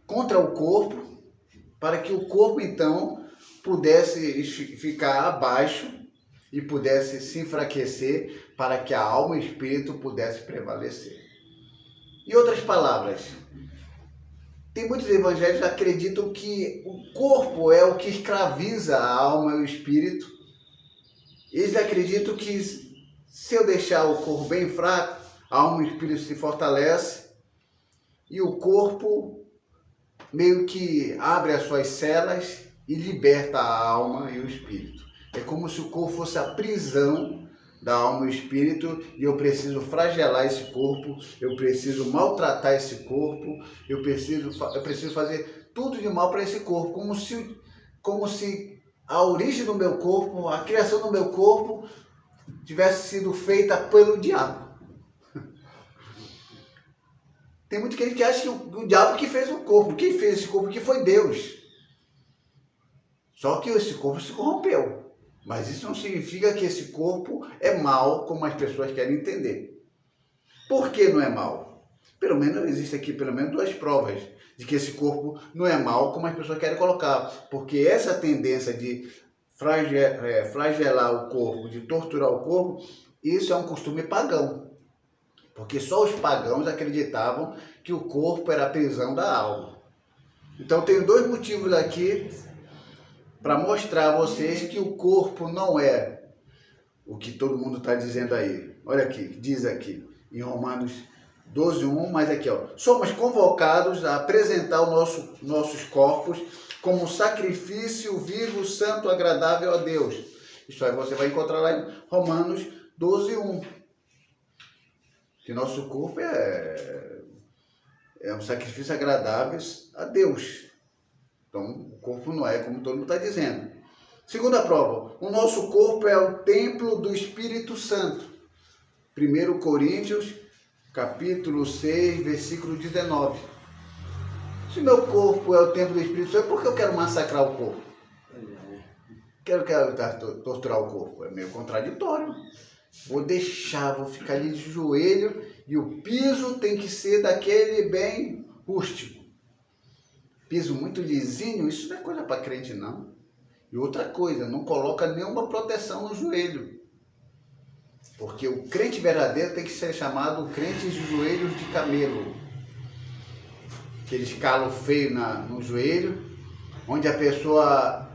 contra o corpo, para que o corpo então pudesse ficar abaixo e pudesse se enfraquecer, para que a alma e o espírito pudesse prevalecer. Em outras palavras, tem muitos evangélicos que acreditam que o corpo é o que escraviza a alma e o espírito. Eles acreditam que se eu deixar o corpo bem fraco, a alma e o espírito se fortalece e o corpo meio que abre as suas celas e liberta a alma e o espírito. É como se o corpo fosse a prisão da alma e o espírito, e eu preciso flagelar esse corpo, eu preciso maltratar esse corpo, eu preciso fazer tudo de mal para esse corpo, como se a origem do meu corpo, a criação do meu corpo tivesse sido feita pelo diabo. Tem muito gente que acha que o diabo que fez o corpo, quem fez esse corpo que foi Deus. Só que esse corpo se corrompeu. Mas isso não significa que esse corpo é mau, como as pessoas querem entender. Por que não é mau? Existe aqui pelo menos duas provas de que esse corpo não é mau, como as pessoas querem colocar. Porque essa tendência de flagelar o corpo, de torturar o corpo, isso é um costume pagão. Porque só os pagãos acreditavam que o corpo era a prisão da alma. Então, tenho dois motivos aqui para mostrar a vocês que o corpo não é o que todo mundo está dizendo aí. Olha aqui, diz aqui, em Romanos 12:1, mas aqui, ó. Somos convocados a apresentar nossos corpos como sacrifício vivo, santo, agradável a Deus. Isso aí você vai encontrar lá em Romanos 12:1. Que nosso corpo é um sacrifício agradável a Deus. Então, o corpo não é como todo mundo está dizendo. Segunda prova, o nosso corpo é o templo do Espírito Santo. 1 Coríntios, capítulo 6, versículo 19. Se meu corpo é o templo do Espírito Santo, por que eu quero massacrar o corpo? Quero torturar o corpo. É meio contraditório. Vou ficar ali de joelho e o piso tem que ser daquele bem rústico. Piso muito lisinho, isso não é coisa para crente não. E outra coisa, não coloca nenhuma proteção no joelho. Porque o crente verdadeiro tem que ser chamado crente de joelhos de camelo. Aqueles calos feios no joelho, onde a pessoa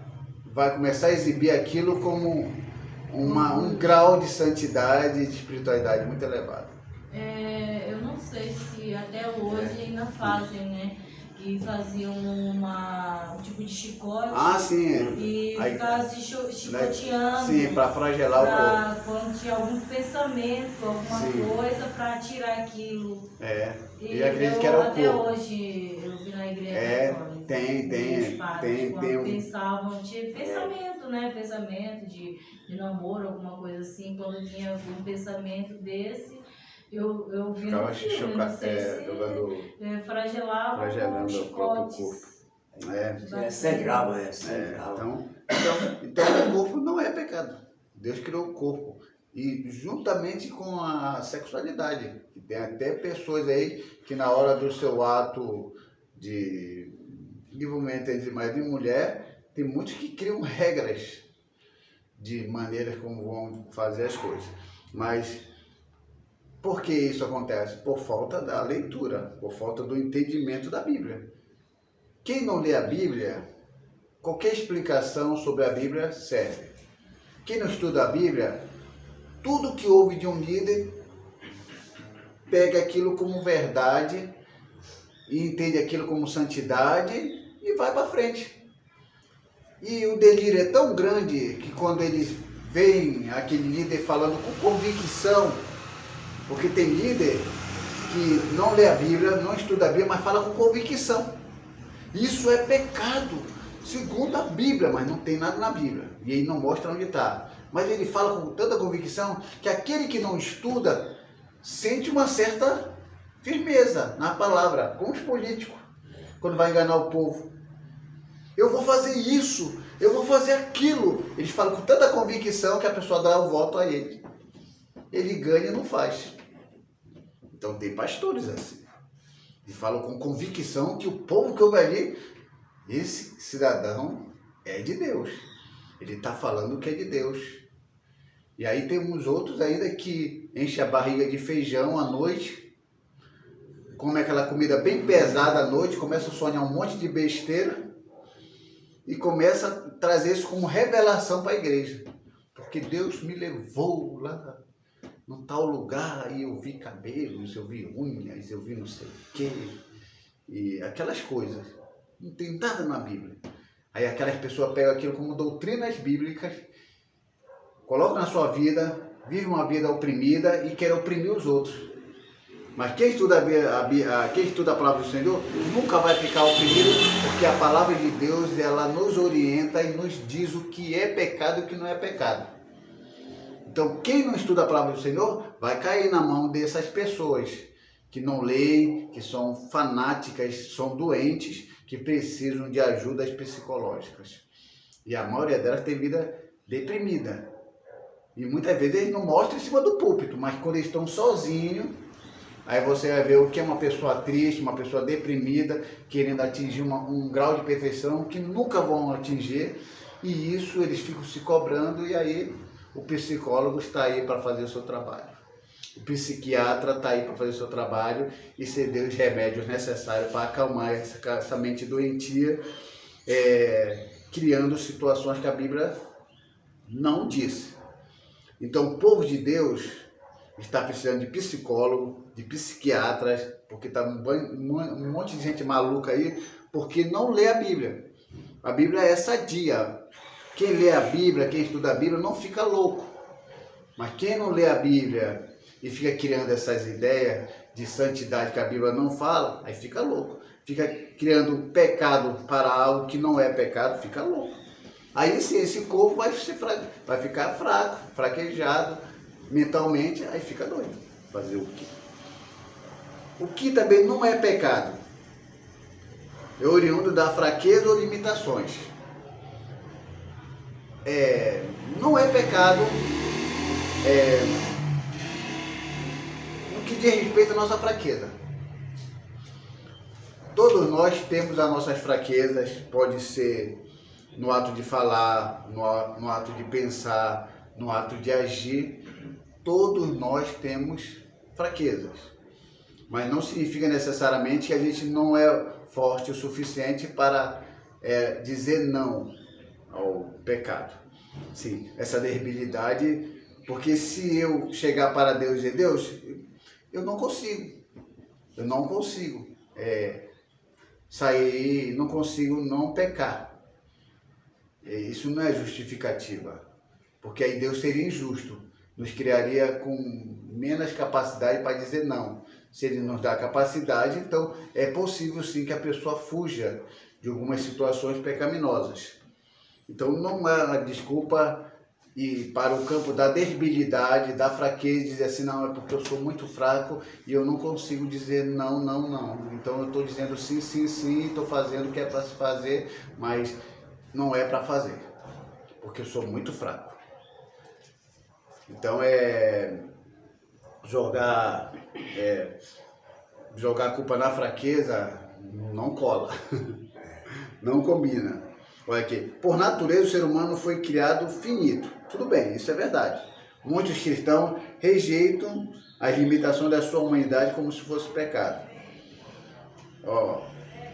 vai começar a exibir aquilo como um grau de santidade e de espiritualidade muito elevado. Eu não sei se até hoje ainda fazem, né? Que faziam um tipo de chicote. Ah, sim. E ficavam se chicoteando. Sim, para flagelar o corpo. Quando tinha algum pensamento, alguma Sim. coisa, para tirar aquilo. E acredito que era o corpo. Até hoje eu vi na igreja católica. Tem. Pensavam, tinha pensamento, né? Pensamento de namoro, alguma coisa assim. Quando tinha um pensamento desse, eu vi no filme, não sei se flagelava o próprio corpo. Sangrava. Então o corpo não é pecado. Deus criou o corpo. E juntamente com a sexualidade. Tem até pessoas aí que na hora do seu ato de envolvimento entre marido e mulher, tem muitos que criam regras de maneiras como vão fazer as coisas. Mas por que isso acontece? Por falta da leitura, por falta do entendimento da Bíblia. Quem não lê a Bíblia, qualquer explicação sobre a Bíblia serve. Quem não estuda a Bíblia, tudo que ouve de um líder, pega aquilo como verdade e entende aquilo como santidade e vai para frente. E o delírio é tão grande que quando eles veem aquele líder falando com convicção, porque tem líder que não lê a Bíblia, não estuda a Bíblia, mas fala com convicção. Isso é pecado, segundo a Bíblia, mas não tem nada na Bíblia. E ele não mostra onde está. Mas ele fala com tanta convicção que aquele que não estuda sente uma certa firmeza na palavra, como os políticos, quando vai enganar o povo. Eu vou fazer isso, eu vou fazer aquilo. Eles falam com tanta convicção que a pessoa dá o voto a ele. Ele ganha e não faz. Então tem pastores assim. E falam com convicção que o povo que ouve ali, esse cidadão é de Deus. Ele está falando que é de Deus. E aí temos outros ainda que enchem a barriga de feijão à noite, come aquela comida bem pesada à noite, começa a sonhar um monte de besteira e começa a trazer isso como revelação para a igreja. Porque Deus me levou lá no tal lugar e eu vi cabelos, eu vi unhas, eu vi não sei o quê. E aquelas coisas. Não tem nada na Bíblia. Aí aquelas pessoas pegam aquilo como doutrinas bíblicas, colocam na sua vida, vive uma vida oprimida e quer oprimir os outros. Mas quem estuda quem estuda a palavra do Senhor nunca vai ficar oprimido, porque a palavra de Deus ela nos orienta e nos diz o que é pecado e o que não é pecado. Então quem não estuda a palavra do Senhor vai cair na mão dessas pessoas que não leem, que são fanáticas, são doentes, que precisam de ajudas psicológicas. E a maioria delas tem vida deprimida. E muitas vezes eles não mostram em cima do púlpito, mas quando eles estão sozinhos, aí você vai ver o que é uma pessoa triste, uma pessoa deprimida, querendo atingir um grau de perfeição que nunca vão atingir. E isso eles ficam se cobrando e aí o psicólogo está aí para fazer o seu trabalho. O psiquiatra está aí para fazer o seu trabalho e ceder os remédios necessários para acalmar essa mente doentia, criando situações que a Bíblia não diz. Então o povo de Deus está precisando de psicólogo, de psiquiatras, porque está um monte de gente maluca aí, porque não lê a Bíblia. A Bíblia é sadia. Quem lê a Bíblia, quem estuda a Bíblia, não fica louco. Mas quem não lê a Bíblia e fica criando essas ideias de santidade que a Bíblia não fala, aí fica louco. Fica criando pecado para algo que não é pecado, fica louco. Aí sim, esse corpo vai ficar fraco, fraquejado mentalmente, aí fica doido. Fazer o quê? O que também não é pecado é oriundo da fraqueza ou limitações. Não é pecado no que diz respeito à nossa fraqueza. Todos nós temos as nossas fraquezas, pode ser no ato de falar, no ato de pensar, no ato de agir. Todos nós temos fraquezas, mas não significa necessariamente que a gente não é forte o suficiente para dizer não ao pecado. Sim, essa debilidade, porque se eu chegar para Deus e dizer, Deus, eu não consigo sair, não consigo não pecar. Isso não é justificativa, porque aí Deus seria injusto, nos criaria com menos capacidade para dizer não. Se Ele nos dá capacidade, então é possível sim que a pessoa fuja de algumas situações pecaminosas. Então não é uma desculpa ir para o campo da debilidade, da fraqueza, dizer assim, não, é porque eu sou muito fraco e eu não consigo dizer não, não, não. Então eu estou dizendo sim, sim, sim, estou fazendo o que é para se fazer, mas não é para fazer, porque eu sou muito fraco. Então jogar a culpa na fraqueza não cola, não combina. Olha aqui, por natureza o ser humano foi criado finito. Tudo bem, isso é verdade. Muitos cristãos rejeitam as limitações da sua humanidade como se fosse pecado.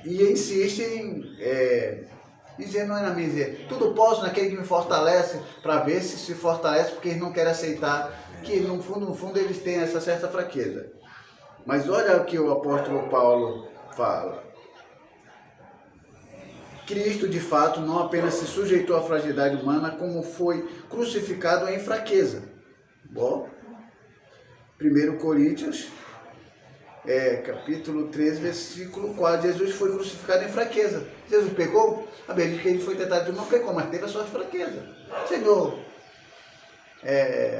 E insistem dizendo, não é na minha dizer, tudo posso naquele que me fortalece, para ver se fortalece, porque eles não querem aceitar que no fundo eles têm essa certa fraqueza. Mas olha o que o apóstolo Paulo fala. Cristo, de fato, não apenas se sujeitou à fragilidade humana, como foi crucificado em fraqueza. Bom, 1 Coríntios, capítulo 13, versículo 4, Jesus foi crucificado em fraqueza. Jesus pecou? A Bíblia diz que ele foi tentado, não pecou, mas teve a sua fraqueza. Senhor,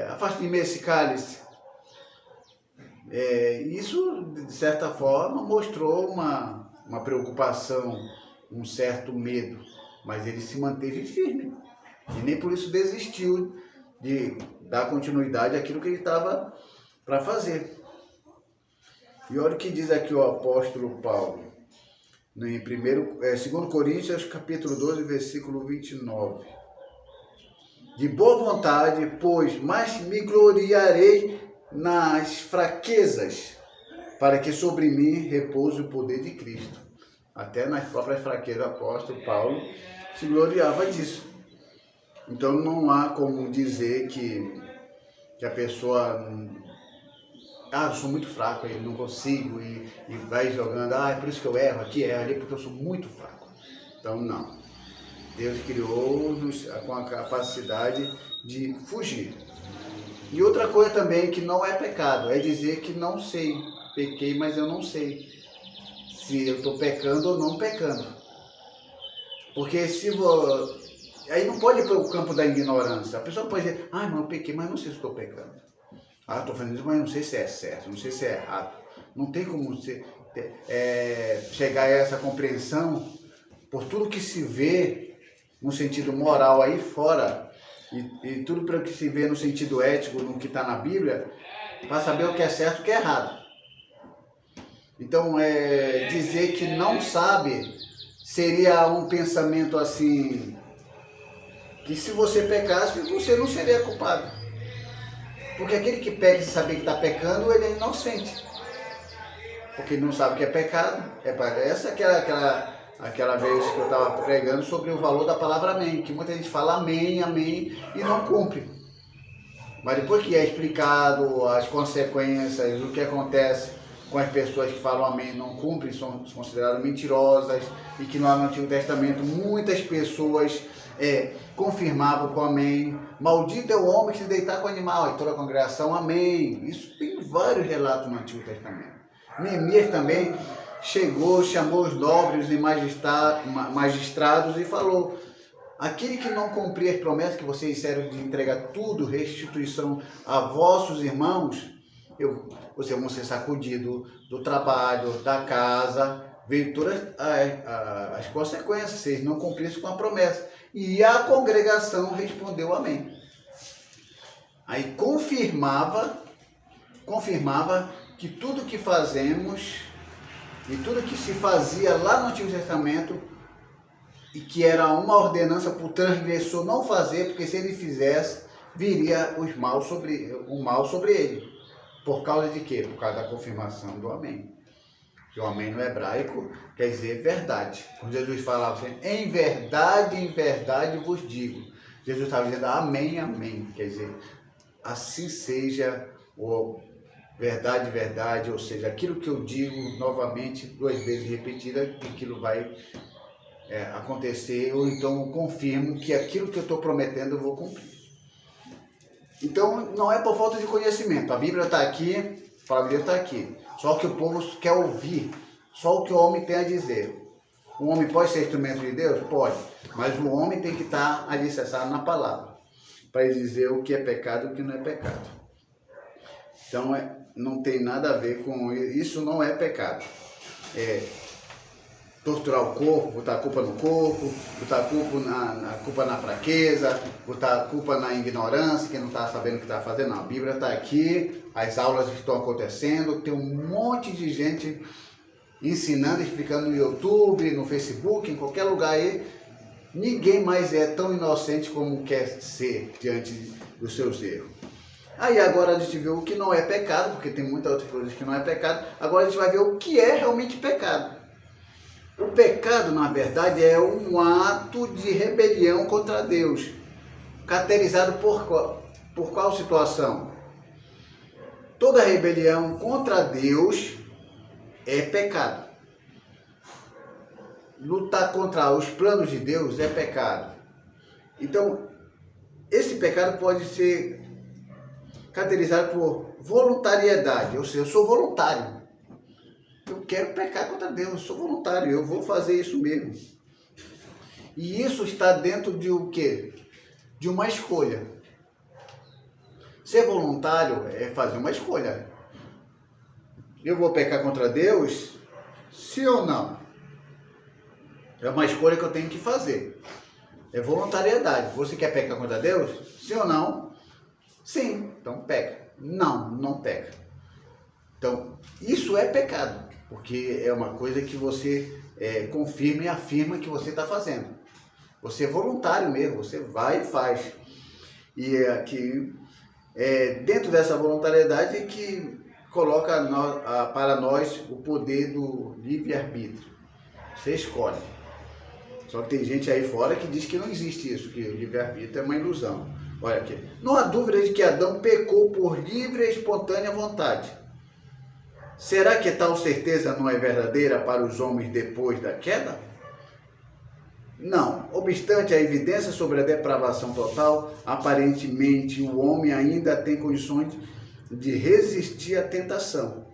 afaste de mim esse cálice. Isso, de certa forma, mostrou uma preocupação, um certo medo, mas ele se manteve firme e nem por isso desistiu de dar continuidade àquilo que ele estava para fazer. E olha o que diz aqui o apóstolo Paulo, em 2 Coríntios, capítulo 12, versículo 29. De boa vontade, pois, mas me gloriarei nas fraquezas, para que sobre mim repouse o poder de Cristo. Até nas próprias fraquezas, o apóstolo Paulo se gloriava disso. Então não há como dizer que a pessoa, eu sou muito fraco, eu não consigo, e vai jogando, é por isso que eu erro aqui, erro ali, porque eu sou muito fraco. Então não. Deus criou-nos com a capacidade de fugir. E outra coisa também que não é pecado, é dizer que não sei, pequei, mas eu não sei se eu estou pecando ou não pecando. Porque aí não pode ir para o campo da ignorância. A pessoa pode dizer, mas eu pequei, mas não sei se estou pecando. Estou fazendo isso, mas não sei se é certo, não sei se é errado. Não tem como chegar a essa compreensão por tudo que se vê no sentido moral aí fora e tudo para que se vê no sentido ético, no que está na Bíblia, para saber o que é certo e o que é errado. Então, dizer que não sabe seria um pensamento assim, que se você pecasse, você não seria culpado. Porque aquele que peca sem saber que está pecando, ele é inocente. Porque ele não sabe o que é pecado. Essa que é aquela vez que eu estava pregando sobre o valor da palavra amém, que muita gente fala amém, amém, e não cumpre. Mas depois que é explicado as consequências, o que acontece com as pessoas que falam amém e não cumprem, são consideradas mentirosas, e que no Antigo Testamento muitas pessoas confirmavam com amém. Maldito é o homem que se deitar com o animal, e toda a congregação, amém. Isso tem vários relatos no Antigo Testamento. Neemias também chegou, chamou os nobres e magistrados e falou, aquele que não cumprir as promessas que vocês disseram de entregar tudo, restituição a vossos irmãos, vocês vão ser sacudidos do trabalho, da casa, veio todas as consequências, vocês não cumprissem com a promessa. E a congregação respondeu amém. Aí confirmava que tudo que fazemos e tudo que se fazia lá no Antigo Testamento, e que era uma ordenança para o transgressor não fazer, porque se ele fizesse, viria o mal sobre ele. Por causa de quê? Por causa da confirmação do amém. Que o amém no hebraico quer dizer verdade. Quando Jesus falava assim, em verdade vos digo. Jesus estava dizendo amém, amém. Quer dizer, assim seja verdade, verdade, ou seja, aquilo que eu digo novamente, 2 vezes repetida, aquilo vai acontecer, ou então eu confirmo que aquilo que eu estou prometendo eu vou cumprir. Então, não é por falta de conhecimento. A Bíblia está aqui, a palavra de Deus está aqui. Só que o povo quer ouvir, só o que o homem tem a dizer. O homem pode ser instrumento de Deus? Pode. Mas o homem tem que estar alicerçado na palavra, para dizer o que é pecado e o que não é pecado. Então, não tem nada a ver com isso, não é pecado. Torturar o corpo, botar a culpa no corpo, botar a culpa na fraqueza, botar a culpa na ignorância, que não está sabendo o que está fazendo. Não, a Bíblia está aqui, as aulas estão acontecendo, tem um monte de gente ensinando, explicando no YouTube, no Facebook, em qualquer lugar aí. Ninguém mais é tão inocente como quer ser diante dos seus erros. Aí agora a gente vê o que não é pecado, porque tem muitas outras coisas que não é pecado. Agora a gente vai ver o que é realmente pecado. O pecado, na verdade, é um ato de rebelião contra Deus, caracterizado por qual situação? Toda rebelião contra Deus é pecado. Lutar contra os planos de Deus é pecado. Então, esse pecado pode ser caracterizado por voluntariedade, ou seja, eu sou voluntário. Eu quero pecar contra Deus, eu sou voluntário, eu vou fazer isso mesmo. E isso está dentro de o quê? De uma escolha. Ser voluntário é fazer uma escolha. Eu vou pecar contra Deus? Sim ou não? É uma escolha que eu tenho que fazer. É voluntariedade. Você quer pecar contra Deus? Sim ou não? Sim. Então peca. Não, não peca. Então, isso é pecado. Porque é uma coisa que você confirma e afirma que você está fazendo. Você é voluntário mesmo, você vai e faz. E aqui, dentro dessa voluntariedade, é que coloca para nós o poder do livre-arbítrio. Você escolhe. Só que tem gente aí fora que diz que não existe isso, que o livre-arbítrio é uma ilusão. Olha aqui. Não há dúvida de que Adão pecou por livre e espontânea vontade. Será que tal certeza não é verdadeira para os homens depois da queda? Não. Obstante a evidência sobre a depravação total, aparentemente o homem ainda tem condições de resistir à tentação.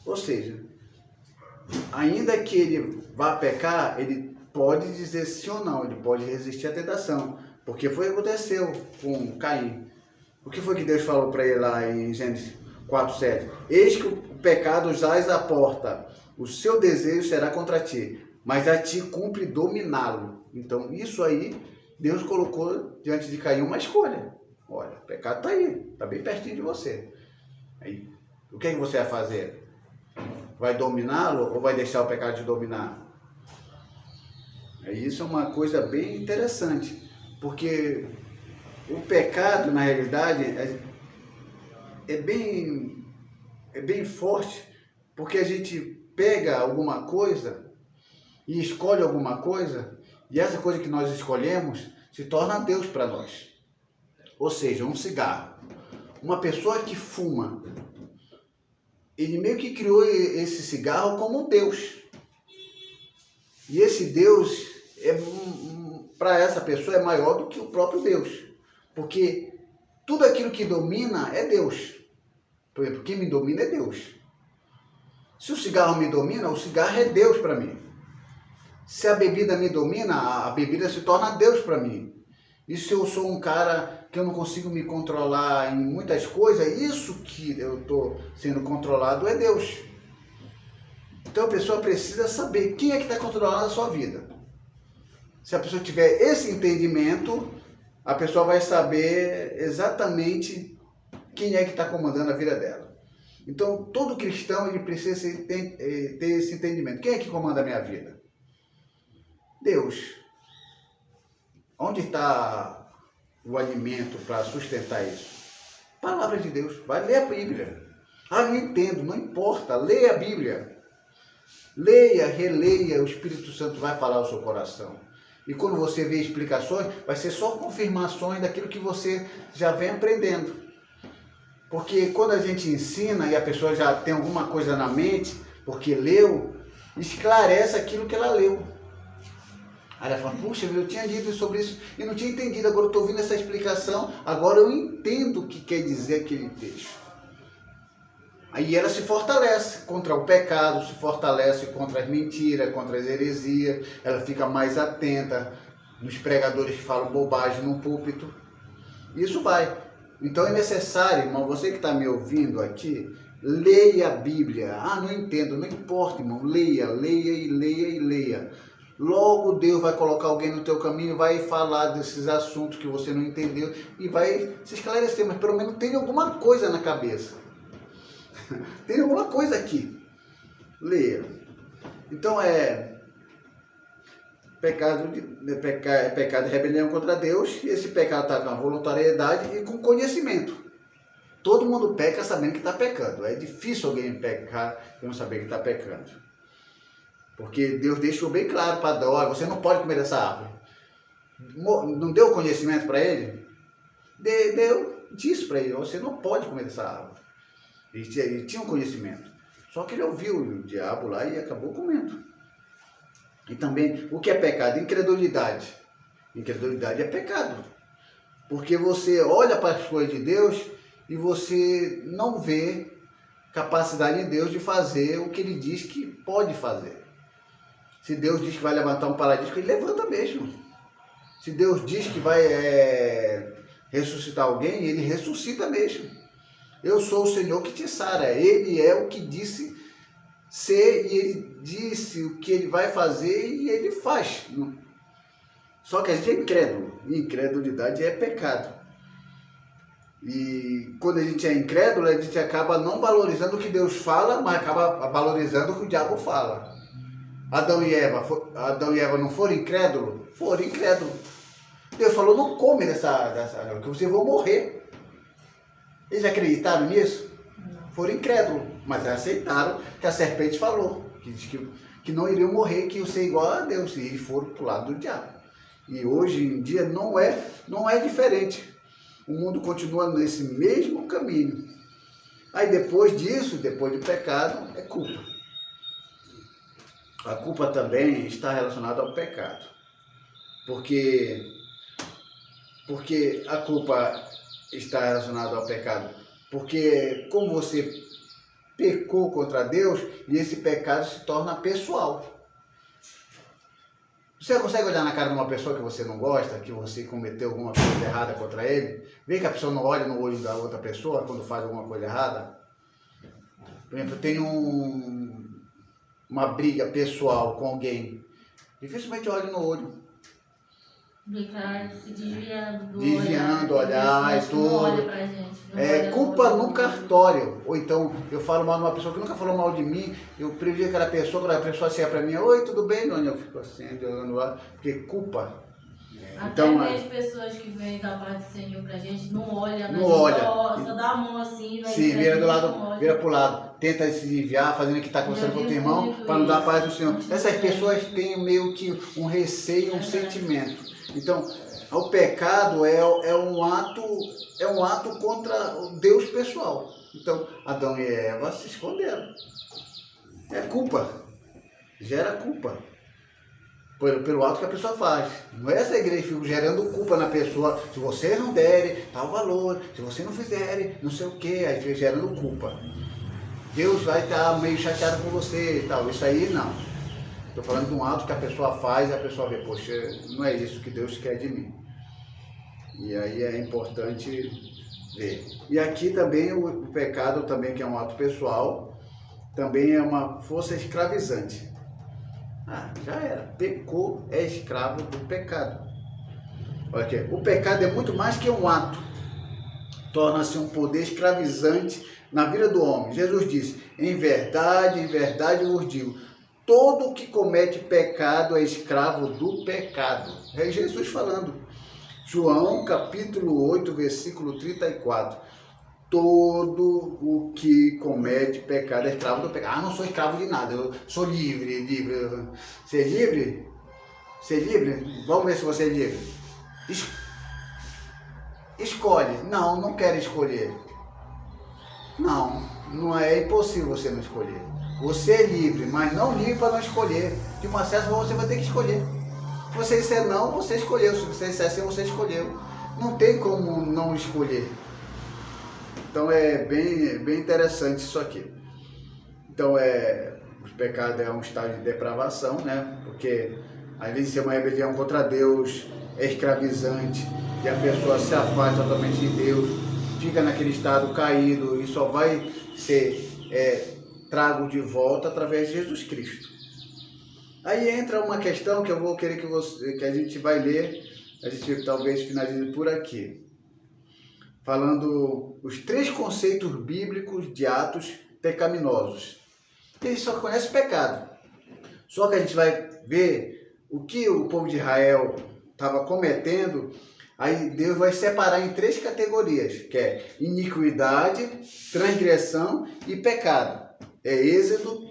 Ou seja, ainda que ele vá pecar, ele pode dizer sim ou não, ele pode resistir à tentação. Porque foi o que aconteceu com Caim. O que foi que Deus falou para ele lá em Gênesis 4:7? Eis que o pecado jaz à porta, o seu desejo será contra ti, mas a ti cumpre dominá-lo. Então isso aí, Deus colocou diante de Caim uma escolha. Olha, o pecado está aí, está bem pertinho de você. Aí, o que é que você vai fazer? Vai dominá-lo ou vai deixar o pecado te dominar? Isso é uma coisa bem interessante, porque o pecado, na realidade, é bem forte, porque a gente pega alguma coisa e escolhe alguma coisa, e essa coisa que nós escolhemos se torna Deus para nós. Ou seja, um cigarro. Uma pessoa que fuma, ele meio que criou esse cigarro como um Deus. E esse Deus, para essa pessoa, é maior do que o próprio Deus. Porque tudo aquilo que domina é Deus. Por exemplo, quem me domina é Deus. Se o cigarro me domina, o cigarro é Deus para mim. Se a bebida me domina, a bebida se torna Deus para mim. E se eu sou um cara que eu não consigo me controlar em muitas coisas, isso que eu estou sendo controlado é Deus. Então a pessoa precisa saber quem é que está controlando a sua vida. Se a pessoa tiver esse entendimento, a pessoa vai saber exatamente quem é que está comandando a vida dela. Então, todo cristão ele precisa ter esse entendimento. Quem é que comanda a minha vida? Deus. Onde está o alimento para sustentar isso? Palavra de Deus. Vai ler a Bíblia. Ah, não entendo, não importa. Leia a Bíblia. Leia, releia, o Espírito Santo vai falar ao seu coração. E quando você vê explicações, vai ser só confirmações daquilo que você já vem aprendendo. Porque quando a gente ensina e a pessoa já tem alguma coisa na mente, porque leu, esclarece aquilo que ela leu. Aí ela fala, puxa, eu tinha lido sobre isso e não tinha entendido, agora eu estou ouvindo essa explicação, agora eu entendo o que quer dizer aquele texto. Aí ela se fortalece contra o pecado, se fortalece contra as mentiras, contra as heresias, ela fica mais atenta nos pregadores que falam bobagem no púlpito. Isso vai. Então é necessário, irmão, você que está me ouvindo aqui, leia a Bíblia. Ah, não entendo, não importa, irmão, leia, leia e leia e leia. Logo Deus vai colocar alguém no teu caminho, vai falar desses assuntos que você não entendeu e vai se esclarecer, mas pelo menos tem alguma coisa na cabeça. Tem alguma coisa aqui. Leia. Então pecado de rebelião contra Deus, e esse pecado está com a voluntariedade e com conhecimento. Todo mundo peca sabendo que está pecando. É difícil alguém pecar e não saber que está pecando. Porque Deus deixou bem claro para Adão, olha, você não pode comer dessa árvore. Não deu conhecimento para ele? Deu, disse para ele, você não pode comer dessa árvore. Ele tinha um conhecimento. Só que ele ouviu o diabo lá e acabou comendo. E também, o que é pecado? Incredulidade. Incredulidade é pecado. Porque você olha para as coisas de Deus e você não vê capacidade em Deus de fazer o que ele diz que pode fazer. Se Deus diz que vai levantar um paralítico, ele levanta mesmo. Se Deus diz que vai ressuscitar alguém, ele ressuscita mesmo. Eu sou o Senhor que te sara. Ele é o que disse ser e ele disse o que ele vai fazer e ele faz. Só que a gente é incrédulo. Incredulidade é pecado. E quando a gente é incrédulo, a gente acaba não valorizando o que Deus fala, mas acaba valorizando o que o diabo fala. Adão e Eva não foram incrédulos? Foram incrédulos. Deus falou, não come dessa árvore, que vocês vão morrer. Eles acreditaram nisso? Foram incrédulos, mas aceitaram que a serpente falou, que não iriam morrer, que iam ser igual a Deus, e eles foram para o lado do diabo. E hoje em dia não é diferente. O mundo continua nesse mesmo caminho. Aí depois disso, depois do pecado, é culpa. A culpa também está relacionada ao pecado. Porque a culpa está relacionada ao pecado? Porque como você pecou contra Deus, e esse pecado se torna pessoal. Você consegue olhar na cara de uma pessoa que você não gosta, que você cometeu alguma coisa errada contra ele? Vê que a pessoa não olha no olho da outra pessoa quando faz alguma coisa errada? Por exemplo, eu tenho uma briga pessoal com alguém. Dificilmente eu olho no olho. Ficar se desviando, olhar e tudo. Não olha pra gente. Culpa no cartório. Ou então eu falo mal de uma pessoa que nunca falou mal de mim, eu prejudico aquela pessoa, quando a pessoa chega pra mim, oi, tudo bem, Dona? Eu fico assim, olhando lá, porque culpa. Até então, as pessoas que vêm da parte do Senhor pra gente não olham, não olha. Só dá a mão assim, vai sim, vira do lado, vira pro lado, tenta se desviar, fazendo o que está acontecendo com o teu irmão, para não dar a paz do Senhor. Essas pessoas têm meio que um receio, um sentimento. Então, o pecado é um ato contra o Deus pessoal. Então, Adão e Eva se esconderam. É culpa, gera culpa. Pelo ato que a pessoa faz. Não é essa igreja que fica gerando culpa na pessoa. Se você não der tal valor, se você não fizer, não sei o que, aí fica gerando culpa. Deus vai estar meio chateado com você e tal. Isso aí não. Estou falando de um ato que a pessoa faz e a pessoa vê, poxa, não é isso que Deus quer de mim. E aí é importante ver. E aqui também o pecado, também, que é um ato pessoal, também é uma força escravizante. Já era. Pecou, é escravo do pecado. Olha aqui. O pecado é muito mais que um ato. Torna-se um poder escravizante na vida do homem. Jesus disse, em verdade vos digo, todo que comete pecado é escravo do pecado. É Jesus falando. João, capítulo 8, versículo 34. Todo o que comete pecado é escravo do pecado. Não sou escravo de nada, eu sou livre. Ser livre? Ser livre? Vamos ver se você é livre. Escolhe. Não quero escolher. Não é impossível você não escolher. Você é livre, mas não livre para não escolher. De uma certa forma você vai ter que escolher. Se você disser não, você escolheu. Se você disser sim, você escolheu. Não tem como não escolher. Então é bem interessante isso aqui. Então os pecados é um estado de depravação, né? Porque às vezes é uma rebelião contra Deus, é escravizante, e a pessoa se afasta totalmente de Deus, fica naquele estado caído e só vai ser trago de volta através de Jesus Cristo. Aí entra uma questão que eu vou querer que a gente vai ler, a gente talvez finalize por aqui, falando os 3 conceitos bíblicos de atos pecaminosos. Ele só conhece o pecado. Só que a gente vai ver o que o povo de Israel estava cometendo. Aí Deus vai separar em 3 categorias, que é iniquidade, transgressão e pecado. É Êxodo,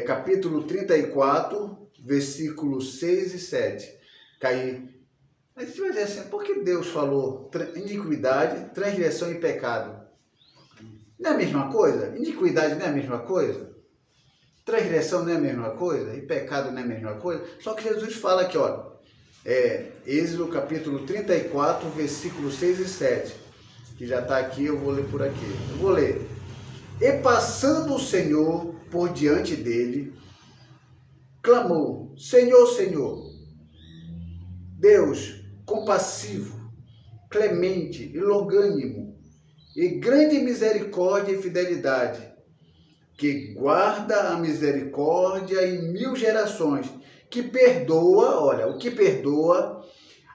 capítulo 34, versículos 6 e 7. Aí a gente vai dizer assim, por que Deus falou iniquidade, transgressão e pecado? Não é a mesma coisa? Iniquidade não é a mesma coisa? Transgressão não é a mesma coisa? E pecado não é a mesma coisa? Só que Jesus fala aqui, olha, Êxodo capítulo 34, versículos 6 e 7, que já está aqui, eu vou ler por aqui. Eu vou ler. E passando o Senhor por diante dele, clamou, Senhor, Senhor, Deus compassivo, clemente e longânimo, e grande misericórdia e fidelidade, que guarda a misericórdia em 1000 gerações, que perdoa, olha, o que perdoa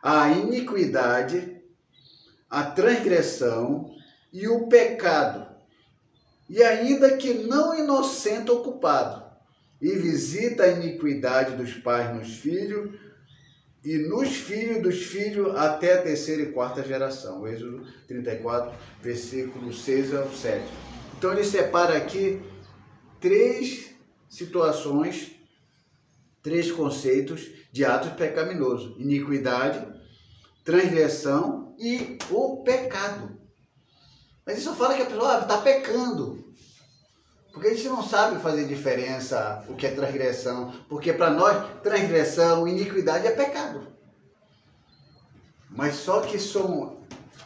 a iniquidade, a transgressão e o pecado, e ainda que não inocenta o culpado, e visita a iniquidade dos pais nos filhos, e nos filhos dos filhos até a 3ª e 4ª geração. Êxodo 34, versículos 6 ao 7. Então ele separa aqui 3 situações, 3 conceitos de atos pecaminosos: iniquidade, transgressão e o pecado. Mas isso fala que a pessoa está pecando. Porque a gente não sabe fazer diferença o que é transgressão. Porque para nós, transgressão, iniquidade é pecado. Mas só que são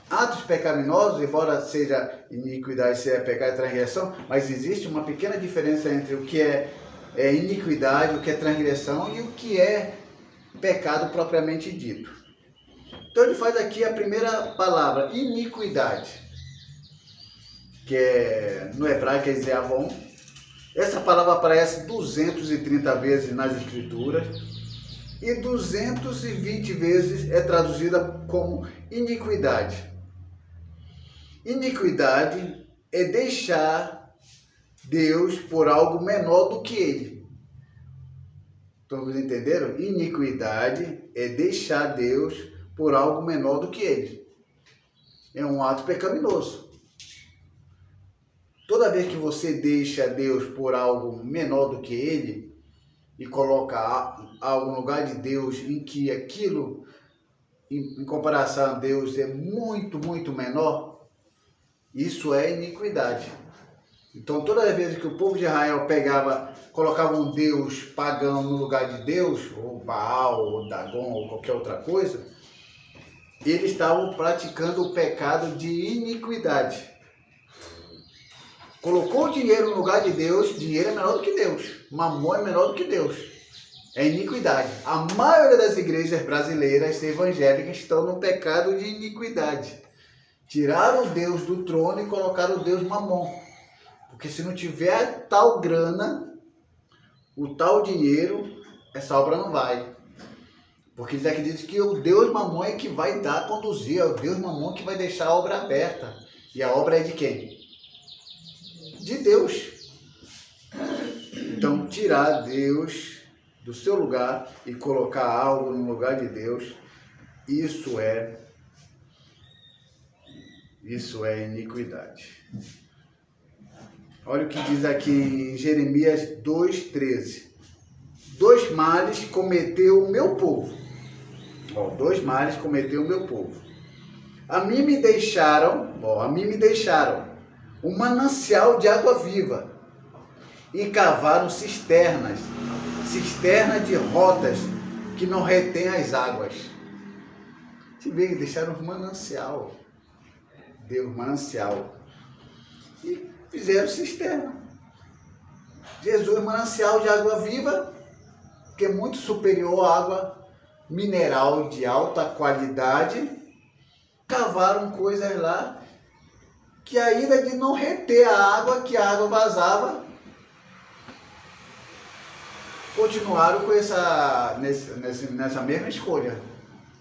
atos pecaminosos, embora seja iniquidade, seja pecado e transgressão, mas existe uma pequena diferença entre o que é iniquidade, o que é transgressão e o que é pecado propriamente dito. Então ele faz aqui a primeira palavra, iniquidade, que no hebraico quer dizer avon. Essa palavra aparece 230 vezes nas escrituras e 220 vezes é traduzida como iniquidade. Iniquidade é deixar Deus por algo menor do que ele. Então, vocês entenderam? Iniquidade é deixar Deus por algo menor do que ele. É um ato pecaminoso. Toda vez que você deixa Deus por algo menor do que ele e coloca algo no lugar de Deus em que aquilo, em comparação a Deus, é muito, muito menor, isso é iniquidade. Então, toda vez que o povo de Israel colocava um Deus pagão no lugar de Deus, ou Baal, ou Dagon, ou qualquer outra coisa, eles estavam praticando o pecado de iniquidade. Colocou o dinheiro no lugar de Deus, dinheiro é menor do que Deus, mamon é menor do que Deus. É iniquidade. A maioria das igrejas brasileiras evangélicas estão no pecado de iniquidade. Tiraram Deus do trono e colocaram Deus mamon. Porque se não tiver tal grana, o tal dinheiro, essa obra não vai. Porque eles acreditam que o Deus mamon é que vai conduzir, é o Deus mamon que vai deixar a obra aberta. E a obra é de quem? De Deus. Então, tirar Deus do seu lugar e colocar algo no lugar de Deus, isso é iniquidade. Olha o que diz aqui em Jeremias 2,13. 2 males cometeu o meu povo. 2 males cometeu o meu povo. A mim me deixaram um manancial de água viva e cavaram cisternas de rotas que não retêm as águas. Se vê, deixaram um manancial. Deus, manancial. E fizeram cisterna. Jesus, manancial de água viva, que é muito superior à água mineral de alta qualidade. Cavaram coisas lá que ainda de não reter a água, que a água vazava, continuaram com nessa mesma escolha.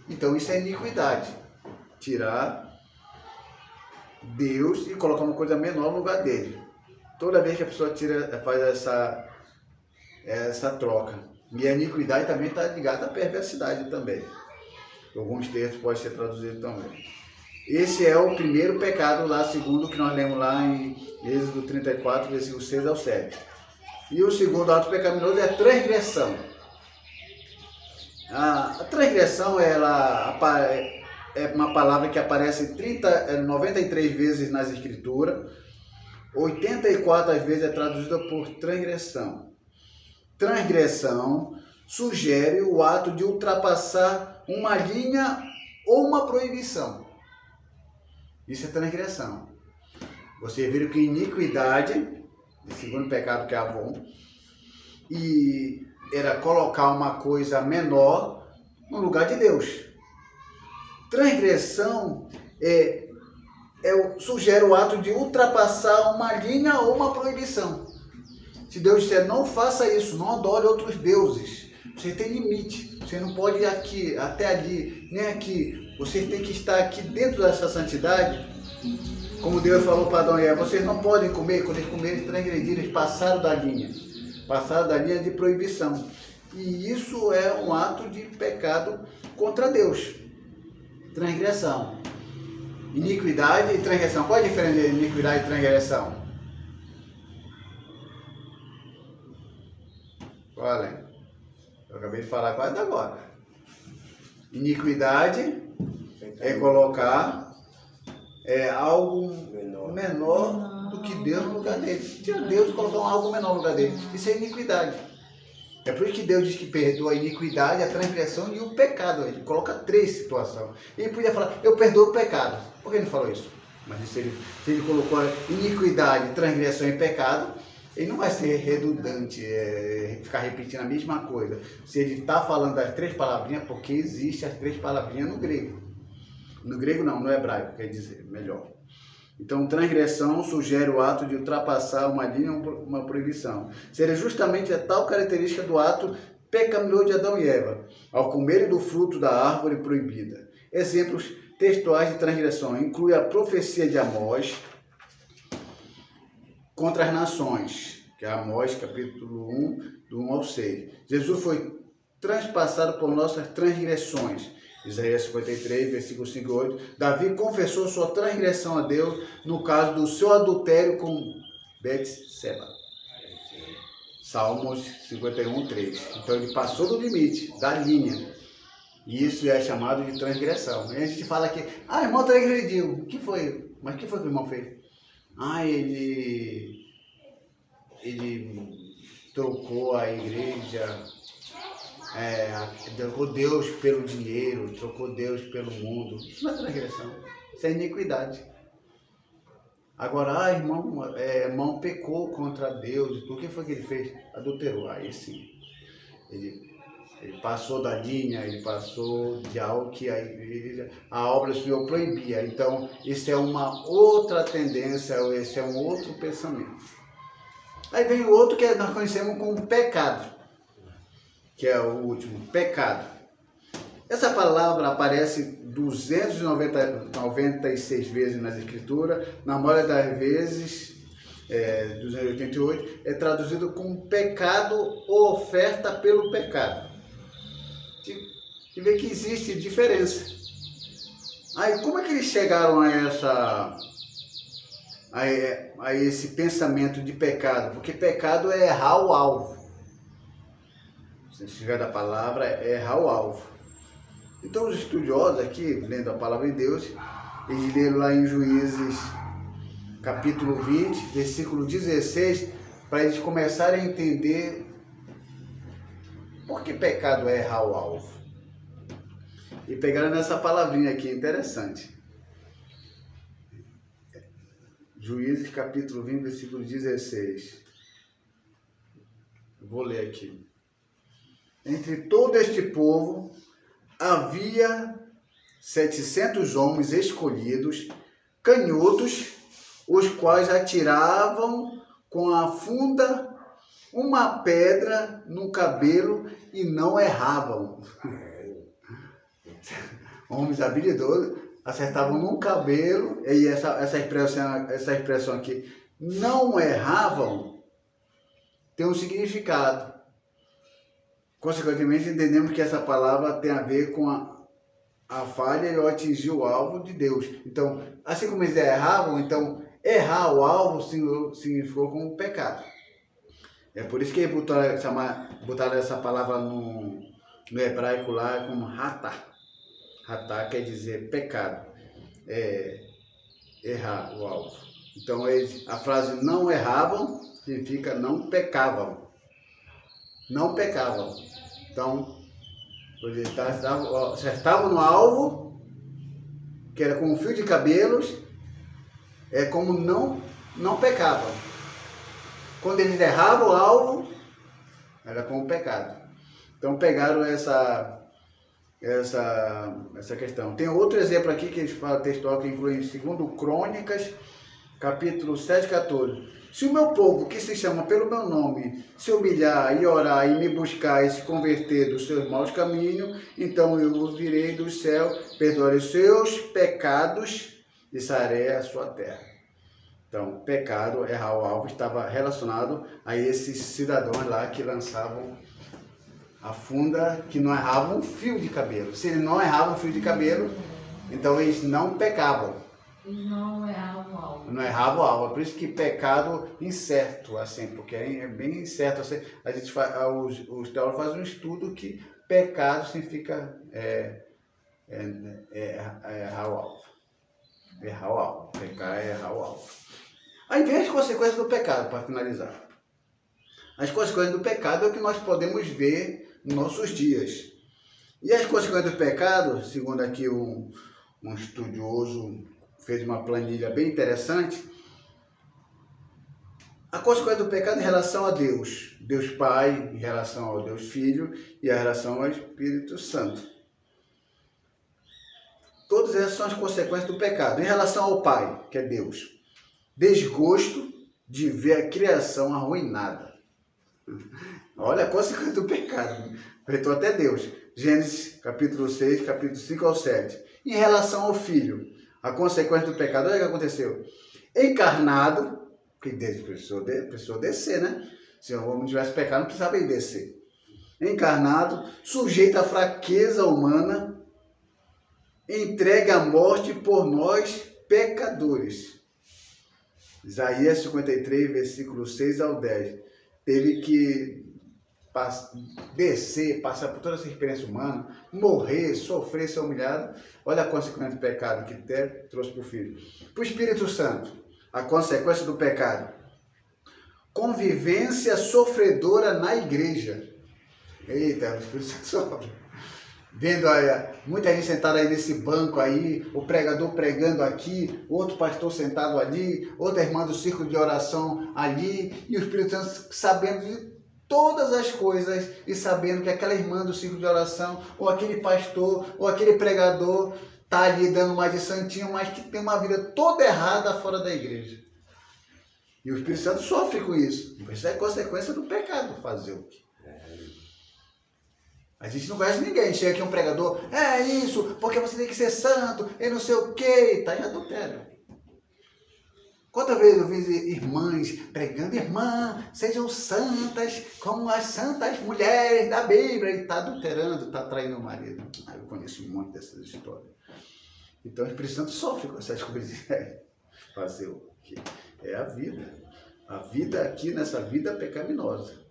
Então isso é iniquidade. Tirar Deus e colocar uma coisa menor no lugar dele. Toda vez que a pessoa faz essa troca. E a iniquidade também está ligada à perversidade também. Alguns textos podem ser traduzidos também. Esse é o primeiro pecado lá, segundo o que nós lemos lá em Êxodo 34, versículo 6 ao 7. E o segundo ato pecaminoso é a transgressão. A transgressão ela é uma palavra que aparece 93 vezes nas Escrituras, 84 vezes é traduzida por transgressão. Transgressão sugere o ato de ultrapassar uma linha ou uma proibição. Isso é transgressão. Você viu que iniquidade, o segundo pecado que é Avon, e era colocar uma coisa menor no lugar de Deus. Transgressão sugere o ato de ultrapassar uma linha ou uma proibição. Se Deus disser, não faça isso, não adore outros deuses, você tem limite, você não pode ir aqui, até ali, nem aqui. Você tem que estar aqui dentro dessa santidade, como Deus falou para Adão e Eva, vocês não podem comer, quando eles comerem, eles transgrediram, eles passaram da linha de proibição. E isso é um ato de pecado contra Deus. Transgressão. Iniquidade e transgressão. Qual é a diferença de iniquidade e transgressão? Olha, eu acabei de falar quase agora. Iniquidade é colocar algo menor do que Deus no lugar dele. Tira Deus e colocar algo menor no lugar dele. Isso é iniquidade. É por isso que Deus diz que perdoa a iniquidade, a transgressão e o pecado. Ele coloca 3 situações. Ele podia falar, eu perdoo o pecado. Por que ele não falou isso? Mas se ele colocou iniquidade, transgressão e pecado, ele não vai ser redundante, ficar repetindo a mesma coisa. Se ele está falando das 3 palavrinhas, porque existem as 3 palavrinhas no grego. No grego não, no hebraico, quer dizer, melhor. Então, transgressão sugere o ato de ultrapassar uma linha ou uma proibição. Seria justamente a tal característica do ato pecaminoso de Adão e Eva, ao comerem do fruto da árvore proibida. Exemplos textuais de transgressão incluem a profecia de Amós contra as nações, que é Amós, capítulo 1, do 1 ao 6. Jesus foi transpassado por nossas transgressões. Isaías 53, versículo 5 e 8. Davi confessou sua transgressão a Deus no caso do seu adultério com Betseba. Salmos 51, 3. Então ele passou do limite, da linha. E isso é chamado de transgressão. E a gente fala que, irmão transgrediu. O que foi? Mas o que foi que o irmão fez? Ele trocou a igreja, trocou Deus pelo dinheiro, trocou Deus pelo mundo. Isso não é transgressão, isso é iniquidade. Agora, irmão pecou contra Deus. O que foi que ele fez? Adulterou. Aí sim, ele passou da linha, ele passou de algo que a obra do Senhor proibia. Então, isso é uma outra tendência, esse é um outro pensamento. Aí vem o outro que nós conhecemos como pecado, que é o último, pecado. Essa palavra aparece 296 vezes nas Escrituras, na maioria das vezes, 288, é traduzido como pecado ou oferta pelo pecado. E vê que existe diferença. Aí como é que eles chegaram a esse pensamento de pecado? Porque pecado é errar o alvo. Se estiver da palavra, é errar o alvo. Então os estudiosos aqui, lendo a palavra de Deus, eles leram lá em Juízes capítulo 20, versículo 16, para eles começarem a entender por que pecado é errar o alvo. E pegaram nessa palavrinha aqui, interessante. Juízes, capítulo 20, versículo 16. Vou ler aqui. Entre todo este povo havia 700 homens escolhidos, canhotos, os quais atiravam com a funda uma pedra no cabelo e não erravam. Homens habilidosos, acertavam no cabelo, e essa expressão aqui, não erravam, tem um significado. Consequentemente, entendemos que essa palavra tem a ver com a falha e o atingir o alvo de Deus. Então, assim como eles erravam, então, errar o alvo significou como pecado. É por isso que botaram essa palavra no hebraico lá como ratá. Ratá quer dizer pecado, errar o alvo. Então, a frase não erravam significa não pecavam. Não pecavam. Então, acertavam no alvo, que era com um fio de cabelos, como não pecavam. Quando eles erravam o alvo, era como pecado. Então, pegaram essa questão. Tem outro exemplo aqui que eles falam textual que inclui em 2 Crônicas, capítulo 7, 14. Se o meu povo, que se chama pelo meu nome, se humilhar e orar e me buscar e se converter dos seus maus caminhos, então eu ouvirei do céu, perdoarei os seus pecados e sarei a sua terra. Então, pecado, errar o alvo, estava relacionado a esses cidadãos lá que lançavam a funda, que não erravam um fio de cabelo. Se eles não erravam um fio de cabelo, então eles não pecavam. Eles não erravam o alvo. Não erravam o alvo. Por isso que pecado incerto, assim, porque é bem incerto. Assim, os teólogos fazem um estudo que pecado significa errar o alvo. Errar o alvo. Pecar é errar o alvo. Aí vem as consequências do pecado, para finalizar. As consequências do pecado é o que nós podemos ver nos nossos dias. E as consequências do pecado, segundo aqui um estudioso fez uma planilha bem interessante, a consequência do pecado em relação a Deus, Deus Pai, em relação ao Deus Filho e a relação ao Espírito Santo. Todas essas são as consequências do pecado. Em relação ao Pai, que é Deus, desgosto de ver a criação arruinada. Olha a consequência do pecado. Afetou até Deus. Gênesis, capítulo 6, capítulo 5 ao 7. Em relação ao Filho, a consequência do pecado, olha o que aconteceu. Encarnado, que precisou descer, né? Se o homem tivesse pecado, não precisava ir descer. Encarnado, sujeito à fraqueza humana, entregue à morte por nós, pecadores. Isaías 53, versículo 6 ao 10. Teve que descer, passar por toda essa experiência humana, morrer, sofrer, ser humilhado. Olha a consequência do pecado que trouxe para o Filho. Para o Espírito Santo, a consequência do pecado. Convivência sofredora na igreja. Eita, o Espírito Santo sofre. Vendo muita gente sentada aí nesse banco aí, o pregador pregando aqui, outro pastor sentado ali, outra irmã do círculo de oração ali, e o Espírito Santo sabendo de todas as coisas e sabendo que aquela irmã do círculo de oração, ou aquele pastor, ou aquele pregador está ali dando uma de santinho, mas que tem uma vida toda errada fora da igreja. E o Espírito Santo sofre com isso. Isso é consequência do pecado, fazer o quê? A gente não conhece ninguém. Chega aqui um pregador, é isso, porque você tem que ser santo, e não sei o quê, está em adultério. Quantas vezes eu vi irmãs pregando, irmã, sejam santas como as santas mulheres da Bíblia, e está adulterando, está traindo o marido. Eu conheço um monte dessas histórias. Então o Espírito Santo sofre com essas coisas. Fazer o quê? É a vida. A vida aqui, nessa vida pecaminosa.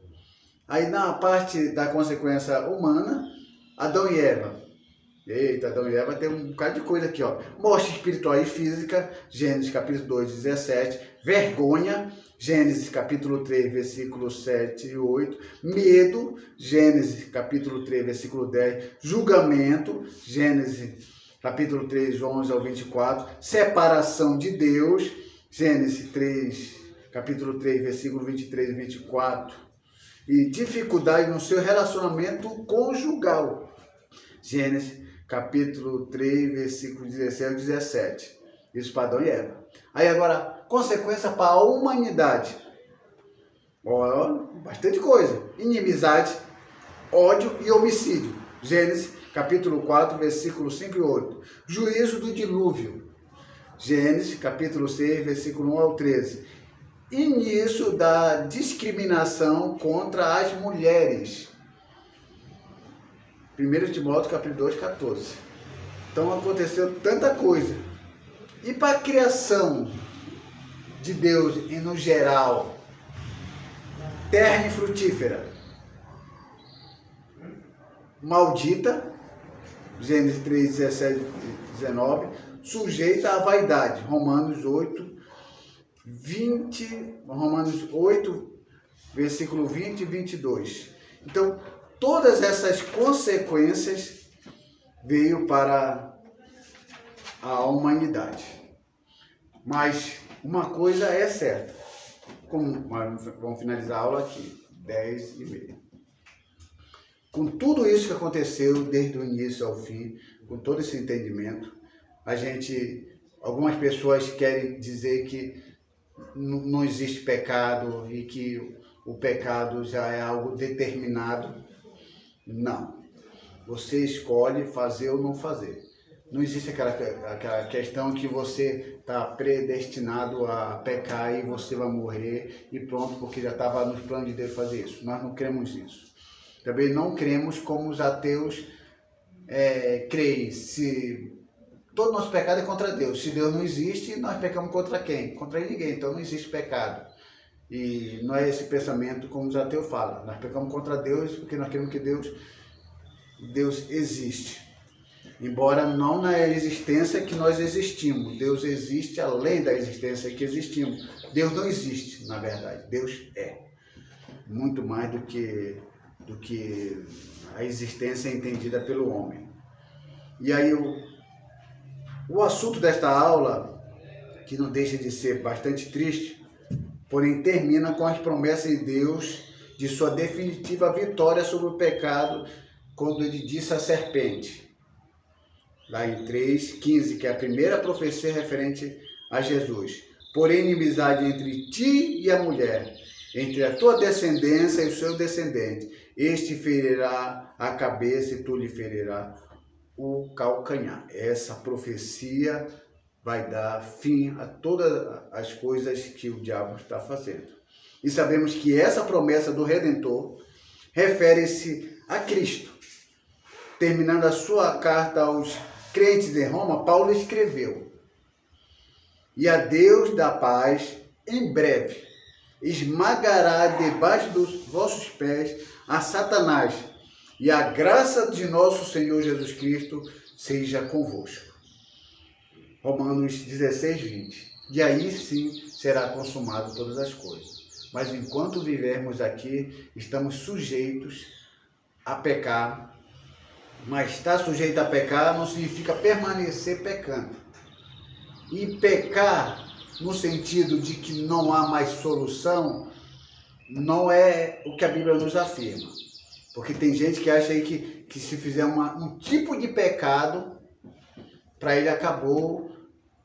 Aí na parte da consequência humana, Adão e Eva. Eita, Adão e Eva tem um bocado de coisa aqui, ó. Morte espiritual e física, Gênesis capítulo 2, 17. Vergonha, Gênesis capítulo 3, versículo 7 e 8. Medo, Gênesis capítulo 3, versículo 10. Julgamento, Gênesis capítulo 3, 11 ao 24. Separação de Deus, Gênesis 3, capítulo 3, versículo 23 e 24. E dificuldade no seu relacionamento conjugal, Gênesis capítulo 3, versículo 16 ao 17. Isso para Adão e Eva. Aí agora, consequência para a humanidade. Ó, bastante coisa. Inimizade, ódio e homicídio. Gênesis capítulo 4, versículo 5 e 8. Juízo do dilúvio. Gênesis capítulo 6, versículo 1 ao 13. Início da discriminação contra as mulheres. 1 Timóteo capítulo 2, 14. Então aconteceu tanta coisa. E para a criação de Deus, e no geral, terra infrutífera, maldita, Gênesis 3, 17 e 19, sujeita à vaidade, Romanos 8, versículo 20 e 22. Então, todas essas consequências veio para a humanidade. Mas uma coisa é certa. Vamos finalizar a aula aqui, 10h30. Com tudo isso que aconteceu desde o início ao fim, com todo esse entendimento, algumas pessoas querem dizer que não existe pecado e que o pecado já é algo determinado. Não. Você escolhe fazer ou não fazer. Não existe aquela questão que você está predestinado a pecar e você vai morrer e pronto, porque já estava nos planos de Deus fazer isso. Nós não cremos nisso. Também não cremos como os ateus creem. Se todo nosso pecado é contra Deus. Se Deus não existe, nós pecamos contra quem? Contra ninguém. Então não existe pecado. E não é esse pensamento como os ateus falam. Nós pecamos contra Deus porque nós queremos que Deus existe. Embora não na existência que nós existimos. Deus existe além da existência que existimos. Deus não existe, na verdade. Deus é. Muito mais do que a existência entendida pelo homem. E aí o assunto desta aula, que não deixa de ser bastante triste, porém termina com as promessas de Deus de sua definitiva vitória sobre o pecado, quando ele disse à serpente, lá em 3:15, que é a primeira profecia referente a Jesus: porém inimizade entre ti e a mulher, entre a tua descendência e o seu descendente, este ferirá a cabeça e tu lhe ferirá o calcanhar. Essa profecia vai dar fim a todas as coisas que o diabo está fazendo. E sabemos que essa promessa do Redentor refere-se a Cristo. Terminando a sua carta aos crentes em Roma, Paulo escreveu: e a Deus da paz, em breve, esmagará debaixo dos vossos pés a Satanás, e a graça de nosso Senhor Jesus Cristo seja convosco. Romanos 16:20. E aí sim será consumado todas as coisas. Mas enquanto vivermos aqui, estamos sujeitos a pecar. Mas estar sujeito a pecar não significa permanecer pecando. E pecar no sentido de que não há mais solução, não é o que a Bíblia nos afirma. Porque tem gente que acha aí que se fizer um tipo de pecado, para ele acabou,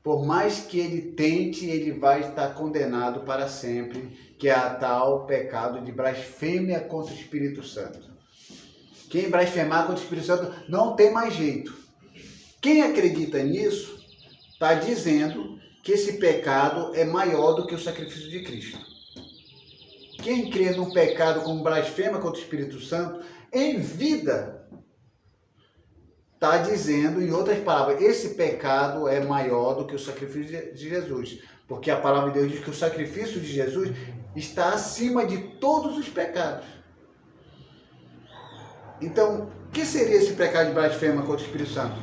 por mais que ele tente, ele vai estar condenado para sempre, que é a tal pecado de blasfêmia contra o Espírito Santo. Quem blasfemar contra o Espírito Santo não tem mais jeito. Quem acredita nisso está dizendo que esse pecado é maior do que o sacrifício de Cristo. Quem crê num pecado como blasfema contra o Espírito Santo, em vida, está dizendo, em outras palavras, esse pecado é maior do que o sacrifício de Jesus. Porque a palavra de Deus diz que o sacrifício de Jesus está acima de todos os pecados. Então, O que seria esse pecado de blasfêmia contra o Espírito Santo?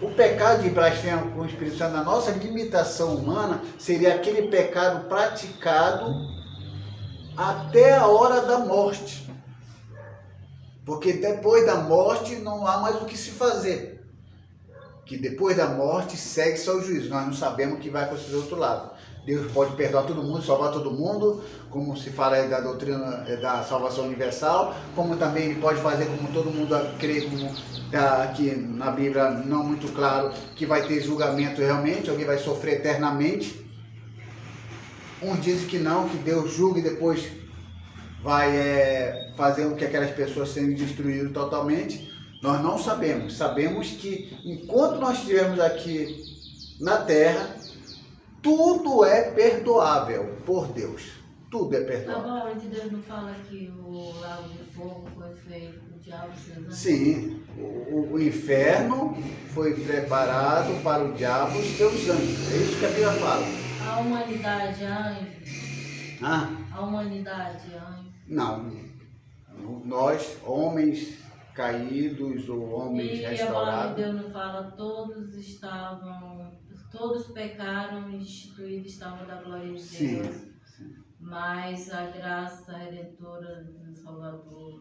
O pecado de blasfêmia contra o Espírito Santo, na nossa limitação humana, seria aquele pecado praticado até a hora da morte. Porque depois da morte não há mais o que se fazer. Que depois da morte segue-se ao juízo. Nós não sabemos o que vai acontecer do outro lado. Deus pode perdoar todo mundo, salvar todo mundo, como se fala aí da doutrina da salvação universal, como também Ele pode fazer como todo mundo crê, como está aqui na Bíblia não muito claro, que vai ter julgamento realmente, alguém vai sofrer eternamente. Uns dizem que não, que Deus julga e depois vai fazer com que aquelas pessoas sejam destruídas totalmente. Nós não sabemos. Sabemos que enquanto nós estivermos aqui na Terra, tudo é perdoável por Deus. Tudo é perdoável. A palavra de Deus não fala que o lago de fogo foi feito por diabo? Sim, o inferno foi preparado para o diabo e seus anjos. É isso que a Bíblia fala. A humanidade é anjo? A humanidade é anjo? Não. Nós, homens caídos ou homens restaurados. E a palavra de Deus não fala, todos pecaram e instituídos estavam da glória de Deus. Sim. Mas a graça redentora do Salvador.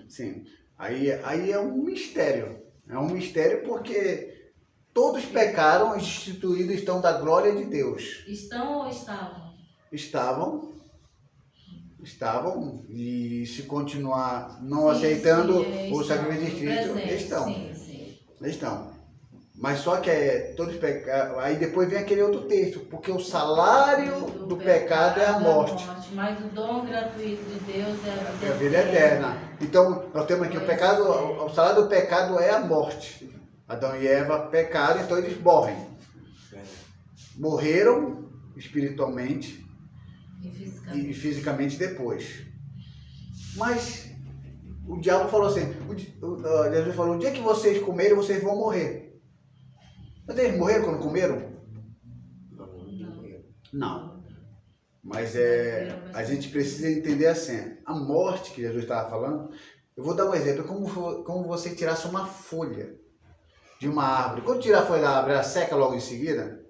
Sim. Aí é um mistério. É um mistério porque todos pecaram e instituídos estão da glória de Deus. Estão ou estavam? Estavam, e se continuar não aceitando o sacrifício de Cristo, estão. Mas só que todos pecaram. Aí depois vem aquele outro texto, porque o salário do pecado é a morte. Mas o dom gratuito de Deus é a vida eterna. Então, nós temos aqui o salário do pecado é a morte. Adão e Eva pecaram, então eles morrem. Morreram espiritualmente e fisicamente depois. Mas o diabo falou assim, Jesus falou, o dia que vocês comerem, vocês vão morrer. Mas eles morreram quando comeram? Não. Mas a gente precisa entender assim, a morte que Jesus estava falando, eu vou dar um exemplo, como você tirasse uma folha de uma árvore. Quando tirar a folha da árvore, ela seca logo em seguida?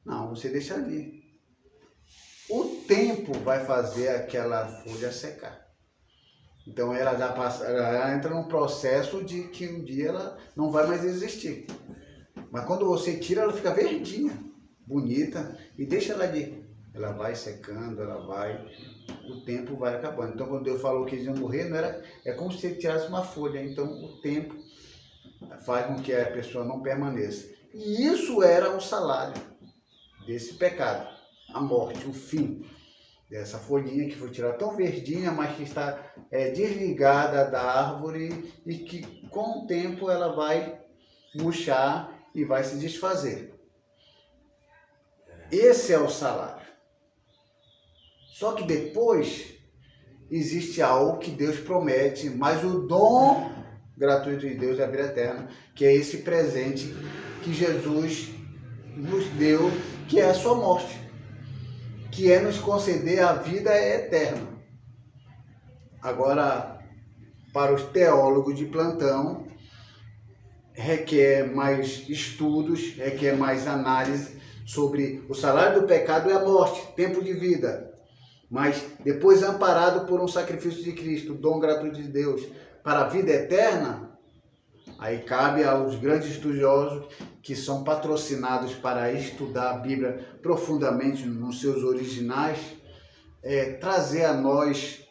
Não, você deixa ali. O tempo vai fazer aquela folha secar. Então ela entra num processo de que um dia ela não vai mais existir. Mas quando você tira, ela fica verdinha, bonita, e deixa ela ali. Ela vai secando, o tempo vai acabando. Então quando Deus falou que eles iam morrer, é como se ele tirasse uma folha. Então o tempo faz com que a pessoa não permaneça. E isso era o salário desse pecado, a morte, o fim dessa folhinha que foi tirada tão verdinha, mas que está desligada da árvore e que com o tempo ela vai murchar e vai se desfazer. Esse é o salário. Só que depois existe algo que Deus promete, mas o dom gratuito de Deus é a vida eterna, que é esse presente que Jesus nos deu, que é a sua morte, que é nos conceder a vida eterna. Agora, para os teólogos de plantão, requer mais estudos, requer mais análise sobre o salário do pecado é a morte, tempo de vida. Mas depois amparado por um sacrifício de Cristo, dom gratuito de Deus, para a vida eterna, aí cabe aos grandes estudiosos que são patrocinados para estudar a Bíblia profundamente nos seus originais, trazer a nós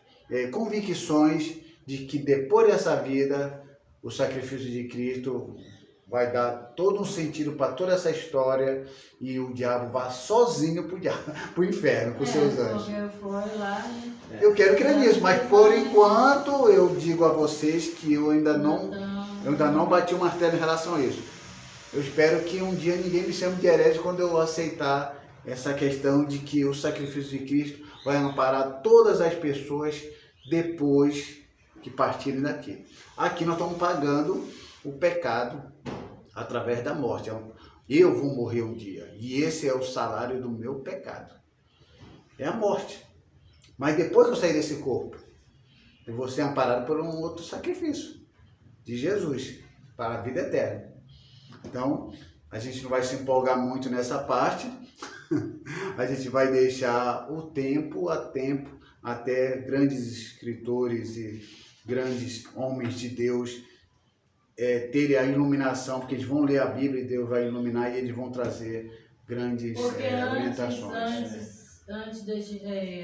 convicções de que depois dessa vida, o sacrifício de Cristo vai dar todo um sentido para toda essa história e o diabo vai sozinho para o inferno com seus anjos. Eu quero crer nisso, mas por enquanto eu digo a vocês que eu ainda não bati o martelo em relação a isso. Eu espero que um dia ninguém me chame de herege quando eu aceitar essa questão de que o sacrifício de Cristo vai amparar todas as pessoas depois que partirem daqui. Aqui nós estamos pagando o pecado através da morte. Eu vou morrer um dia e esse é o salário do meu pecado. É a morte. Mas depois que eu sair desse corpo, eu vou ser amparado por um outro sacrifício de Jesus para a vida eterna. Então, a gente não vai se empolgar muito nessa parte, a gente vai deixar o tempo a tempo, até grandes escritores e grandes homens de Deus terem a iluminação, porque eles vão ler a Bíblia e Deus vai iluminar e eles vão trazer grandes orientações. Antes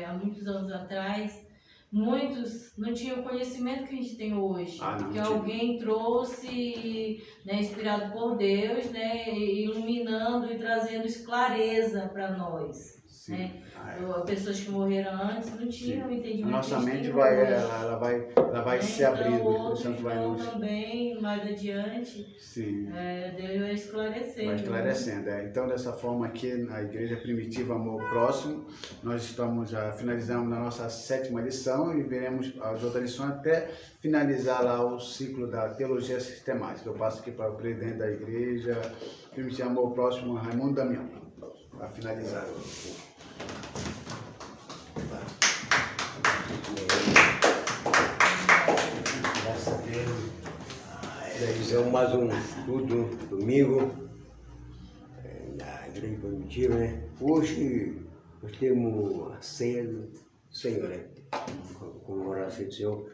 há muitos anos atrás, muitos não tinham o conhecimento que a gente tem hoje, que alguém trouxe, né, inspirado por Deus, né, iluminando e trazendo clareza para nós. Né? Pessoas que morreram antes não tinham entendimento. A nossa mente vai se abrindo. Então, também, mais adiante, Deus vai esclarecendo. Vai esclarecendo. Então, dessa forma aqui, na Igreja Primitiva Amor Próximo, nós finalizamos na nossa 7ª lição e veremos as outras lições até finalizar lá o ciclo da Teologia Sistemática. Eu passo aqui para o presidente da Igreja Primitiva Amor Próximo, Raimundo Damião, para finalizar. Graças a Deus. Realizamos mais um estudo domingo na Igreja Primitiva, né? Hoje nós temos a ceia do Senhor, né? Comemorar a ceia do Senhor.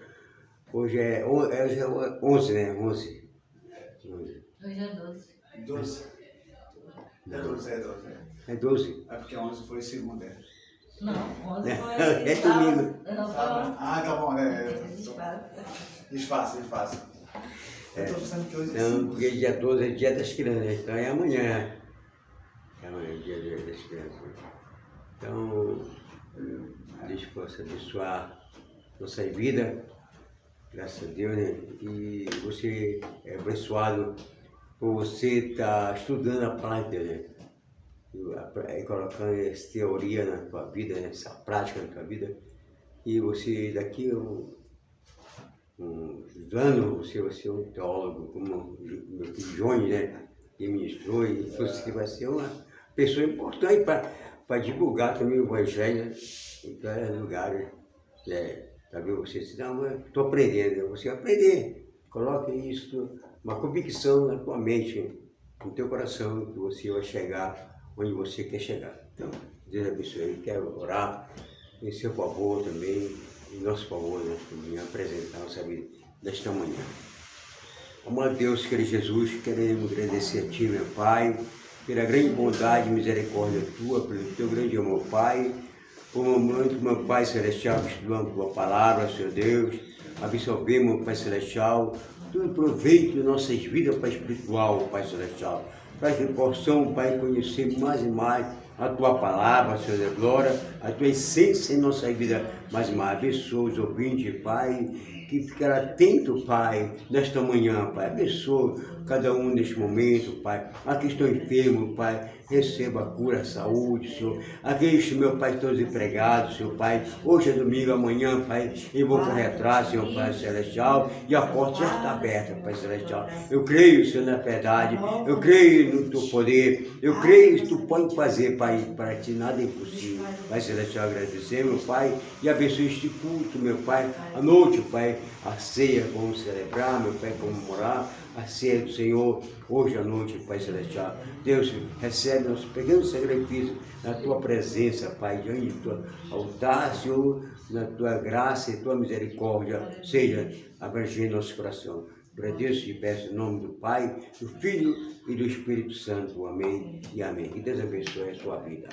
Hoje é 11, né? 11. Hoje é 12. 12. Não. É 12. É 12. É porque 11 foi segunda. Não, 11 foi... É domingo. Tá bom, Desfaça. Então, porque dia 12 é dia das crianças, então é amanhã. É amanhã, dia das crianças. Então, Deus possa abençoar nossa vida, graças a Deus, né? E você é abençoado por você estar estudando a palavra de Deus, né? E colocando essa teoria na tua vida, né? Essa prática na tua vida. E você daqui uns anos você vai ser um teólogo, como o meu filho Johnny, né? Que ministrou, e você vai ser uma pessoa importante para divulgar também o Evangelho em vários lugares. Tá vendo? Você se dá estou aprendendo, você vai aprender. Coloque isso, uma convicção na tua mente, no teu coração, que você vai chegar onde você quer chegar. Então, Deus abençoe. Quero orar em seu favor também, em nosso favor, nós também apresentar nossa vida nesta manhã. Amado Deus, querido Jesus, queremos agradecer a Ti, meu Pai, pela grande bondade e misericórdia Tua, pelo Teu grande amor, Pai, por um momento, meu Pai Celestial, estudando Tua palavra, Senhor Deus, absorver, meu Pai Celestial, todo proveito de nossas vidas, Pai espiritual, Pai Celestial, para que possamos, Pai, conhecer mais e mais a Tua palavra, Senhor da glória, a Tua essência em nossa vida, mais e mais. Abençoa os ouvintes, Pai, que ficará atento, Pai, nesta manhã, Pai. Abençoa cada um neste momento, Pai. Aqui estão enfermos, Pai, receba a cura, a saúde, Senhor. Aqueles, meu Pai, estão desempregados, Senhor Pai. Hoje é domingo, amanhã, Pai, eu vou correr atrás, Senhor Pai Celestial, e a porta já está aberta, Pai Celestial. Eu creio, Senhor, na verdade, eu creio no Teu poder, eu creio que Tu pode fazer, Pai, para Ti nada é impossível. Pai Celestial, agradecer, meu Pai, e abençoe este culto, meu Pai, à noite, Pai, a ceia, vamos celebrar, meu Pai, comemorar a ceia do Senhor, hoje à noite, Pai Celestial. Deus, recebe nosso pequeno sacrifício na Tua presença, Pai, diante do Teu altar, Senhor, na Tua graça e Tua misericórdia, seja abrangendo nosso coração. Agradeço e peço em nome do Pai, do Filho e do Espírito Santo. Amém e amém. Que Deus abençoe a sua vida.